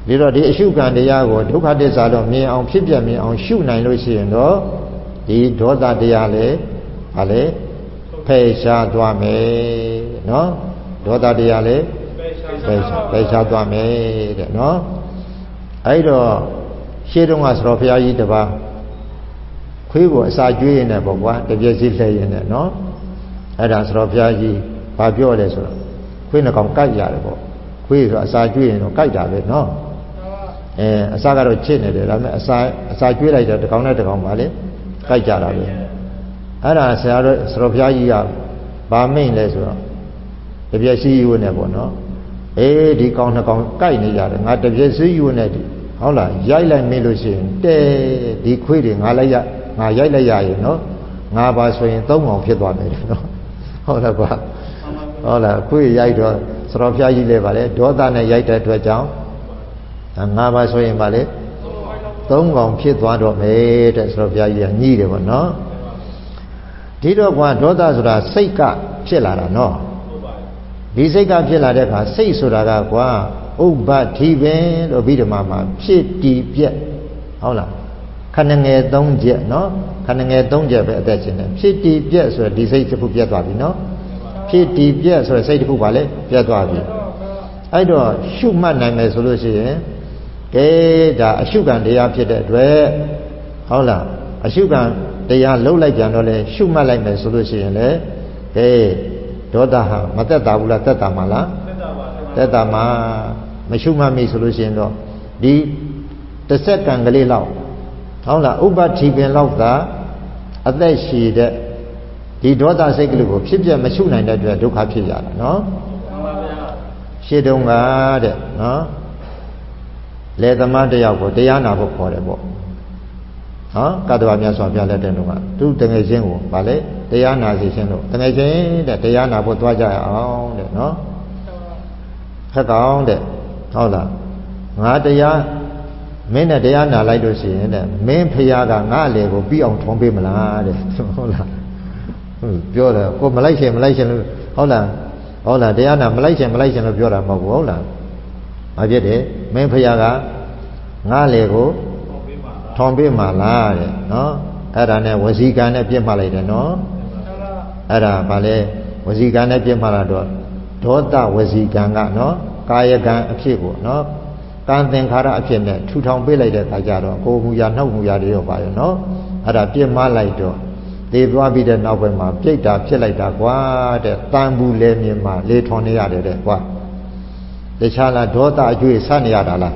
ဒီတော့ဒီအရှုခံတရားကိုဒုက္ခသစ္စာတော့မြင်အောင်ဖြစ်ပြမြင်အောင်ရှုနိုင်လို့ရှိရင်တော့ဒီဒေါသတရားလေဟာလေဖယ်ရှားသွားမယ်နော်ဒေါသတရားလေဖယ်ရှားသွားမယ်တဲ့နော်အဲ့တော့ရှေးတုန်းကဆိုတော့ဘုရားကြီးတပါးခွေးကိုအစာကျွေးရင်လည်းပေါ့ကွာတပြည့်စီလှည့်ရင်လည်းနော်အဲ့ဒါဆိုတော့ဘုရားကြီးဘာပြောလဲဆိုတော့ခွေးနှကောင်ကြိုက်ရတယ်ပေါ့ခွေးဆိုအစာကျွေးရင်တော့ကြိုက်တာပဲနော်အစာကတော့ချစ်နေတယ်ဒါပေမဲ့အစာကျွေးလိုက်တော့တစ်ကောင်နဲ့တစ်ကောင်ပါလေကြိုက်ကြတာပဲအဲ့ဒါဆရာတို့ဆိုတော့ဘုရားကြီးကဘာမိန့်လဲဆိုတော့တပြည့်စီယူနေပေါ့နော်ဒီကောင်နှစ်ကောင်ကြိုက်နေကြတယ်ငါတပြည့်စီယူနေတယ်ဟုတ်လားရိုက်လိုက်မင်းလို့ရှိရင်တဲဒီခွေးတွေငါ ငါရိုက်လိုက်ရရင်နော်ငါပါဆိုရင်3ကောင်ဖြစ်သွားမယ်နော်ဟုတ်လားကွာဟုတ်လားခွေရိုက်တော့စတော်ဖျားကြီးလဲပါလေဒေါသနဲ့ရိုက်တဲ့အတွက်ကြောင့်ငါပါဆိုရင်ပါလေ3ကောင်ဖြစ်သွားတော့မယ်တဲ့စတော်ဖျားကြီးကညှိတယ်ပေါ့နော်ဒီတော့ကွာဒေါသဆိုတာစိတ်ကဖြစ်လာတာနော်ဒီစိတ်ကဖြစ်လာတဲ့အခါစိတ်ဆိုတာကကွာဥပ္ပတိပင်လို့ပြီးတော့မှဖြစ်တည်ပြက်ဟုတ်လားခဏငယ်3ချက်နော်ခဏငယ်3ချက်ပဲအသက်ရှင်တယ်ဖြစ်တည်ပြက်ဆိုတော့ဒီစိတ်တစ်ခုပြက်သွားပြီနော်ဖြစ်တည်ပြက်ဆိုတော့စိတ်တစ်ခုပါလေပြက်သွားပြီအဲ့တော့ရှုမှတ်နိုင်မယ်ဆိုလို့ရှိရင်ကဲဒါအရှုခံတရားဖြစ်တဲ့အတွက်ဟုတ်လားအရှုခံတရားလှုပ်လိုက်ကြတော့လေရှုမှတ်လိုက်မယ်ဆိုလို့ရှိရင်လေကဲဒေါသဟာမသက်သာဘူးလားသက်သာမှာလားသက်သာမှာမရှုမှတ်မိဆိုလို့ရှိရင်တော့ဒီတစ်စက္ကန့်ကလေးလောက်ဟုတ်လားဥပ္ပတိပင်လောက်သာအသက်ရှည်တဲ့ဒီဒေါသစိတ်ကလေးကိုဖြစ်ပြမရှုနိုင်တဲ့အတွက်ဒုက္ခဖြစ်ကြတာနော်ရှင်းတုံးကတဲ့နော်လေသမားတယောက်ကိုတရားနာဖို့ခေါ်တယ်ပေါ့နော်ကတ္တဝမြတ်စွာဘုရားလက်ထက်တုန်းကသူတငယ်ချင်းကိုဗာလေတရားနာစီခြင်းလို့တငယ်ချင်းတဲ့တရားနာဖို့သွားကြရအောင်တဲ့နော်ခက်ကောင်တဲ့ဟုတ်လားငါတရားမင်းနဲ့တရားနာလိုက်လို့ရှိရင်တဲ့မင်းဖရာကငါအလေကိုပြီးအောင်ထုံးပေးမလားတဲ့ဟုတ်လားပြောတယ်ကိုမလိုက်ရှင်လို့ဟုတ်လားတရားနာမလိုက်ရှင်လို့ပြောတာမဟုတ်ဘူးဟုတ်လားဘာဖြစ်တယ်မင်းဖရာကငါလေကိုထုံးပေးမှာလားတဲ့နော်အဲ့ဒါနဲ့ဝစီကံနဲ့ပြစ်မှလိုက်တယ်နော်အဲ့ဒါဗာလဲဝစီကံနဲ့ပြစ်မှလာတော့ဒေါသဝစီကံကနော်ကာယကံအဖြစ်ကိုနော်ကံသင်္ခါရအဖြစ်နဲ့ထူထောင်ပေးလိုက်တဲ့အခါကျတော့ကိုယ်မူရာနှုတ်မူရာတွေရောပါရောနော်အဲ့ဒါပြစ်မှလိုက်တော့သေသွားပြီးတဲ့နောက်ပိုင်းမှာပြိတ္တာဖြစ်လိုက်တာကွာတဲ့တန်ဘူးလဲမြင်မှာလေထွန်နေရတယ်တဲ့ကွာတခြားလားဒေါသအကျွေးဆနေရတာလား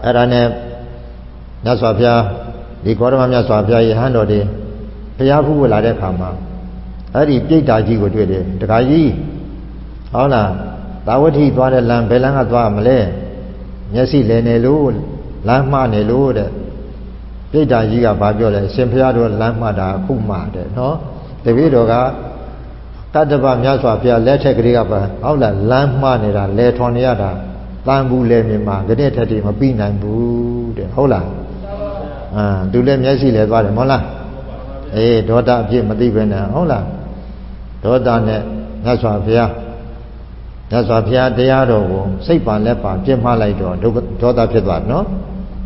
အဲ့ဒါနဲ့မြတ်စွာဘုရားဒီကောရမမြတ်စွာဘုရားယဟန်တော်တွေဘုရားဖူးဝင်လာတဲ့အခါမှာအဲ့ဒီပြိတ္တာကြီးကိုတွေ့တယ်တခါကြီးဟုတ်လားသာဝတိသွားတဲ့လမ်းဘယ်လမ်းကသွားမလဲမျက်စိလဲနေလို့လမ်းမှားနေလို့တဲ့ပြိတ္တာကြီးကဘာပြောလဲရှင်ဘုရားတို့လမ်းမှားတာအခုမှတဲ့နော်တပည့်တော်ကတတ္တဗမြတ်စွာဘုရားလက်ထက်ကလေးကပါဟုတ်လားလမ်းမှားနေတာလဲထွန်နေရတာတန်ဘူးလဲမြင်မှာကြတဲ့ထက်တည်းမပြီးနိုင်ဘူးတဲ့ဟုတ်လားသူလည်းမျက်စိလဲသွားတယ်မဟုတ်လားအေးဒေါသအပြည့်မသိပဲနဲ့ဟုတ်လားဒေါသနဲ့မြတ်စွာဘုရားတရားတော်ကိုစိတ်ပါလက်ပါပြစ်မှားလိုက်တော့ဒေါသဖြစ်သွားတယ်နော်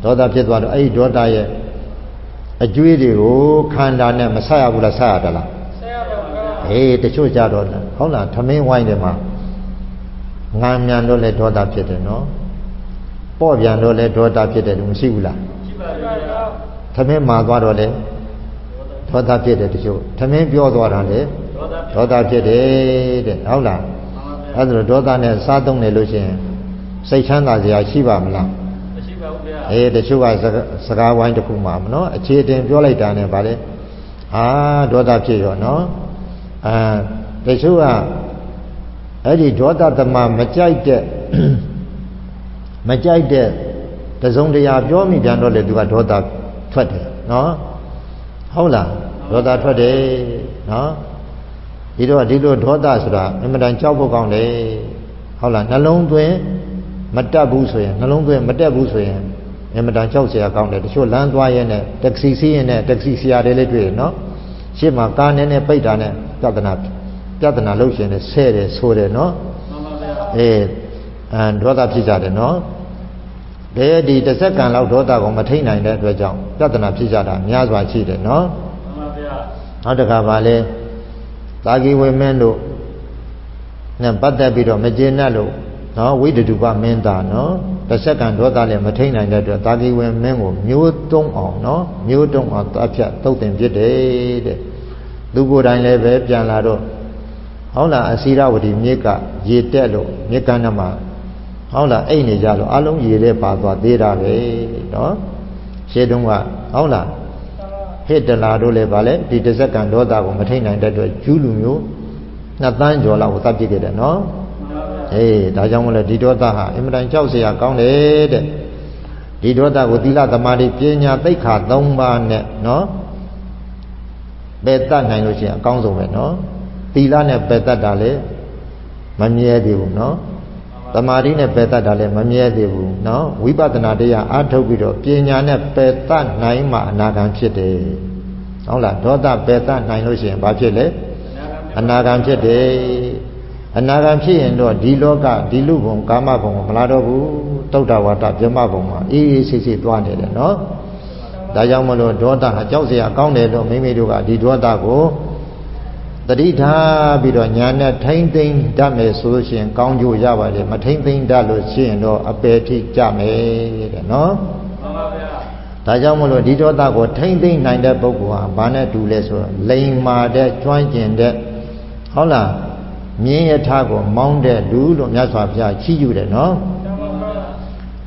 ဒေါသဖြစ်သွားတော့အဲ့ဒီဒေါသရဲ့အကျွေးတွေကိုခန္ဓာနဲ့မဆက်ရဘူးလားဆက်ရတယ်လားဆက်ရပါဘူးအေးတချို့ကြတော့ဟုတ်လားထမင်းဝိုင်းတယ်မှာငံမြန်တော့လဲဒေါသဖြစ်တယ်နော်ပေါ့ပြန်တော့လဲဒေါသဖြစ်တယ်လို့မရှိဘူးလားရှိပါဘူးထမင်းမာသွားတော့လဲဒေါသဖြစ်တယ်တချို့ထမင်းပြောသွားတာလေဒေါသဖြစ်တယ်တဲ့ဟုတ်လားအဲ့ဒါဒေါသနဲ့စားသုံးနေလို့ရှိရင်စိတ်ချမ်းသာစရာရှိပါမလားမရှိပါဘူးဗျာအေးတချို့ကစကားဝိုင်းတစ်ခုမှမနော်အခြေတင်ပြောလိုက်တာနဲ့ဗာလေဟာဒေါသဖြစ်ရောနော်တချို့ကအဲ့ဒီဒေါသတမမကြိုက်တဲ့တစုံတရာပြောမိပြန်တော့လေသူကဒေါသထွက်တယ်နော်ဟုတ်လားဒေါသထွက်တယ်နော်ဒီလိုဒေါသဆိုတာအမှန်တန်ကြောက်ဖို့ကောင်းတယ်ဟုတ်လားနှလုံးသွင်းမတက်ဘူးဆိုရင်အမှန်တန်ကြောက်เสียကောင်းတယ်တချို့လမ်းသွားရဲနဲ့တက္ကစီစီးရင်နဲ့တက္ကစီဆရာတွေလည်းတွေ့တယ်နော်ရှေ့မှာကားနဲ့ပိတ်တာနဲ့ပြဿနာလုပ်ရှင်နဲ့ဆဲတယ်ဆိုတယ်နော်မှန်ပါဗျာအေးဒေါသဖြစ်ကြတယ်နော်ဒီတစ်စက္ကန့်လောက်ဒေါသကိုမထိန်နိုင်တဲ့အတွက်ကြောင့်ပြဿနာဖြစ်ကြတာများစွာရှိတယ်နော်မှန်ပါဗျာနောက်တစ်ခါပါလဲသာဂီဝေမင်းတို့နဲ့ပတ်သက်ပြီးတော့မကျေနပ်လို့နော်ဝိတ္တုပမင်းသားနော်တစ်စက္ကန့်ဒေါသလည်းမထိန်နိုင်တဲ့အတွက်သာဂီဝေမင်းကိုမျိုးတုံးအောင်နော်မျိုးတုံးအောင်တတ်ဖြတ်တုတ်တင်ဖြစ်တယ်တဲ့သူကိုယ်တိုင်လည်းပဲပြန်လာတော့ဟုတ်လားအစီရဝတီမြစ်ကရေတက်လို့မြစ်ကမ်းထဲမှာဟုတ်လားအိတ်နေကြလို့အလုံးရေထဲပါသွားသေးတာပဲနော်ရှေ့တုန်းကဟုတ်လားဟစ်တလာတို့လည်းဗာလဲဒီတစ်စက္ကန့်ဒေါသကိုမထိန်နိုင်တဲ့အတွက်ဂျူးလူမျိုး2 သန်းကျော်လောက်ကိုတပ်ပစ်ခဲ့တယ်နော်အေးဒါကြောင့်မလို့ဒီဒေါသဟာအင်မတန်ကြောက်စရာကောင်းတယ်တဲ့ ဒီဒေါသကိုသီလသမာဓိပညာသိက္ခာ3ပါးနဲ့နော်ပယ်တတ်နိုင်လို့ရှိရင်အကောင်းဆုံးပဲနော်သီလနဲ့ပယ်တတ်တာလည်းမမြဲသေးဘူးနော်သမာဓိနဲ့ပယ်တတ်တာလည်းမမြဲသေးဘူးနော်ဝိပဿနာတရားအားထုတ်ပြီးတော့ပညာနဲ့ပယ်တတ်နိုင်မှအနာဂံဖြစ်တယ်ဟုတ်လားဒေါသပယ်တတ်နိုင်လို့ရှိရင်ဘာဖြစ်လဲအနာဂံဖြစ်တယ်အနာဂံဖြစ်ရင်တော့ဒီလောကဒီလူဘုံကာမဘုံမလာတော့ဘူးတုဒ္ဒဝါဒဗြဟ္မဘုံမှာအေးအေးဆေးဆေးသွားနေတယ်နော်ဒါကြောင့်မလို့ဒေါသဟာကြောက်စရာကောင်းတယ်လို့မိမိတို့ကဒီဒေါသကိုတတိထားပြီးတော့ညာနဲ့ထိမ့်သိမ့်တတ်မယ်ဆိုလို့ရှိရင်ကောင်းကျိုးရပါတယ်မထိမ့်သိမ့်တတ်လို့ရှိရင်တော့အပယ်ထိကြမယ်တဲ့နော်မှန်ပါဗျာဒါကြောင့်မလို့ဒီဒေါသကိုထိမ့်သိမ့်နိုင်တဲ့ပုဂ္ဂိုလ်ဟာဘာနဲ့တူလဲဆိုတော့လိမ်မာတဲ့ကျွမ်းကျင်တဲ့ဟုတ်လားမြင်းရထားကိုမောင်းတဲ့လူလို့မြတ်စွာဘုရားချီးကျူးတယ်နော်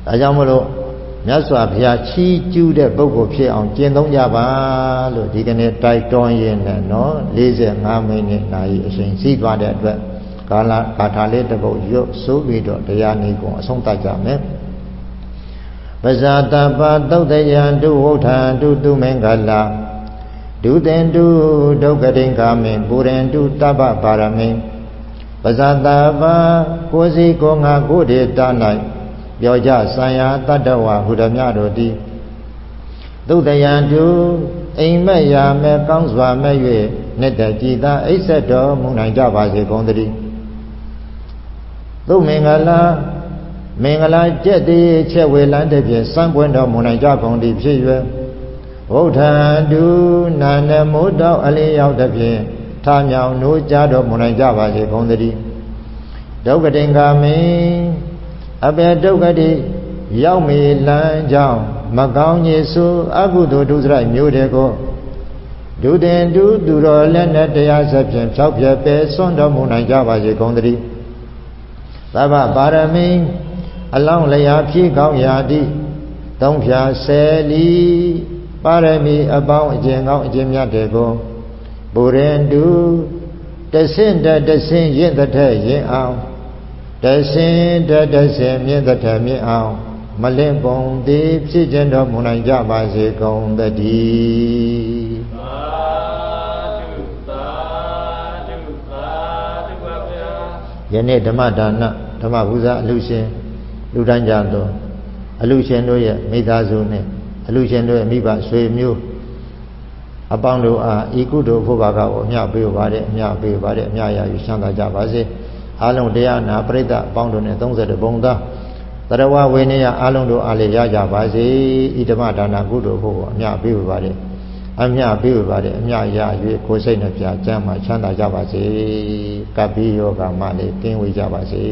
ဒါကြောင့်မလို့မြတ်စွာဘုရားချီးကျူးတဲ့ပုဂ္ဂိုလ်ဖြစ်အောင်ကျင့်သုံးကြပါလို့ဒီကနေ့တိုက်တွန်းရင်းနဲ့နော်45မိနစ်နာရီအချိန်စီးသွားတဲ့အတွက်ကာထာလေးတစ်ပုဒ်ရွတ်ဆိုပြီးတော့တရားနည်းကိုအဆုံးသတ်ကြမယ်ပဇာတပသုတ်တယံတုဝဋ္ဌံတုသူမင်္ဂလာဒုသင်တုဒုက္ခတိင်္ဂမင်ပုရိန္တုတပ္ပပါရမိပဇာတပကိုယ်စီကိုငါကိုယ်တည်းတာ၌ပြောကြဆံယာတတ္တဝဟုဓမြတို့သည်သုတ်တယံတုအိမ်မက်ရာမဲ့ကောင်းစွာမဲ့၍နှစ်တကြည်သာအိဆက်တော်မူနိုင်ကြပါစေကုန်သတည်းသုမင်္ဂလာမင်္ဂလာကျက်တည်းချက်ဝေလန်းတဲ့ဖြင့်စံပွင့်တော်မူနိုင်ကြကုန်သည်ဖြစ်၍ဝဋ္ဌံတုနာနမိုးတော်အလင်းရောက်တဲ့ဖြင့်ထာမြောင်နိုးကြတော်မူနိုင်ကြပါစေကုန်သတည်းဒုက္ခတိင်္ဂမိအပေဒုက္ခတိရောက်မီလမ်းကြောင်းမကောင်းကြီးစုအကုသိုလ်ဒုစရိုက်မျိုးတွေကိုဒုတင်ဒုသူတော်လက်နဲ့တရားဆက်ဖြင့်ဖြောက်ပြဲပဲဆွန့်တော်မူနိုင်ကြပါစေကုန်သတည်းသဗ္ဗပါရမီအလောင်းလျာဖြည့်ကောင်းရာတိသုံးဖြာဆယ်လီပါရမီအပေါင်းအကျဉ်ကောင်းအကျဉ်မြတ်တွေကိုပုရိန္တုတဆင့်တဆင့်ရင့်တဲ့ရင်အောင်တဆင့်တဆင့်မြင့်တဲ့မြင့်အောင်မလင့်ပုံသည်ဖြစ်ခြင်းတော်မူနိုင်ကြပါစေကုန်သတည်းသာဓုသာဓုသာဓုပါဗျာယနေ့ဓမ္မဒါနဓမ္မပူဇာအလှရှင်လူတန်းကြသောအလှရှင်တို့ရဲ့မိသားစုနဲ့အလှရှင်တို့ရဲ့မိဘဆွေမျိုးအပေါင်းတို့အားဤကုသိုလ်ဖို့ဘာကကိုအမြပေးပါတယ်အမြပေးပါတယ်အမြရယူချမ်းသာကြပါစေအားလုံးတရားနာပရိသတ်အပေါင်းတို့နဲ့30ဘုံသားတရဝဝေနည်းအားလုံးတို့အားလည်းရကြပါစေဤဓမ္မဒါနကုသိုလ်ဖို့အမြပေးပါတယ်အမြပေးပါတယ်အမြရ၍ကိုယ်စိတ်နှပြကျမ်းမှာချမ်းသာကြပါစေကပ္ပိယောဂမလည်းကင်းဝေးကြပါစေ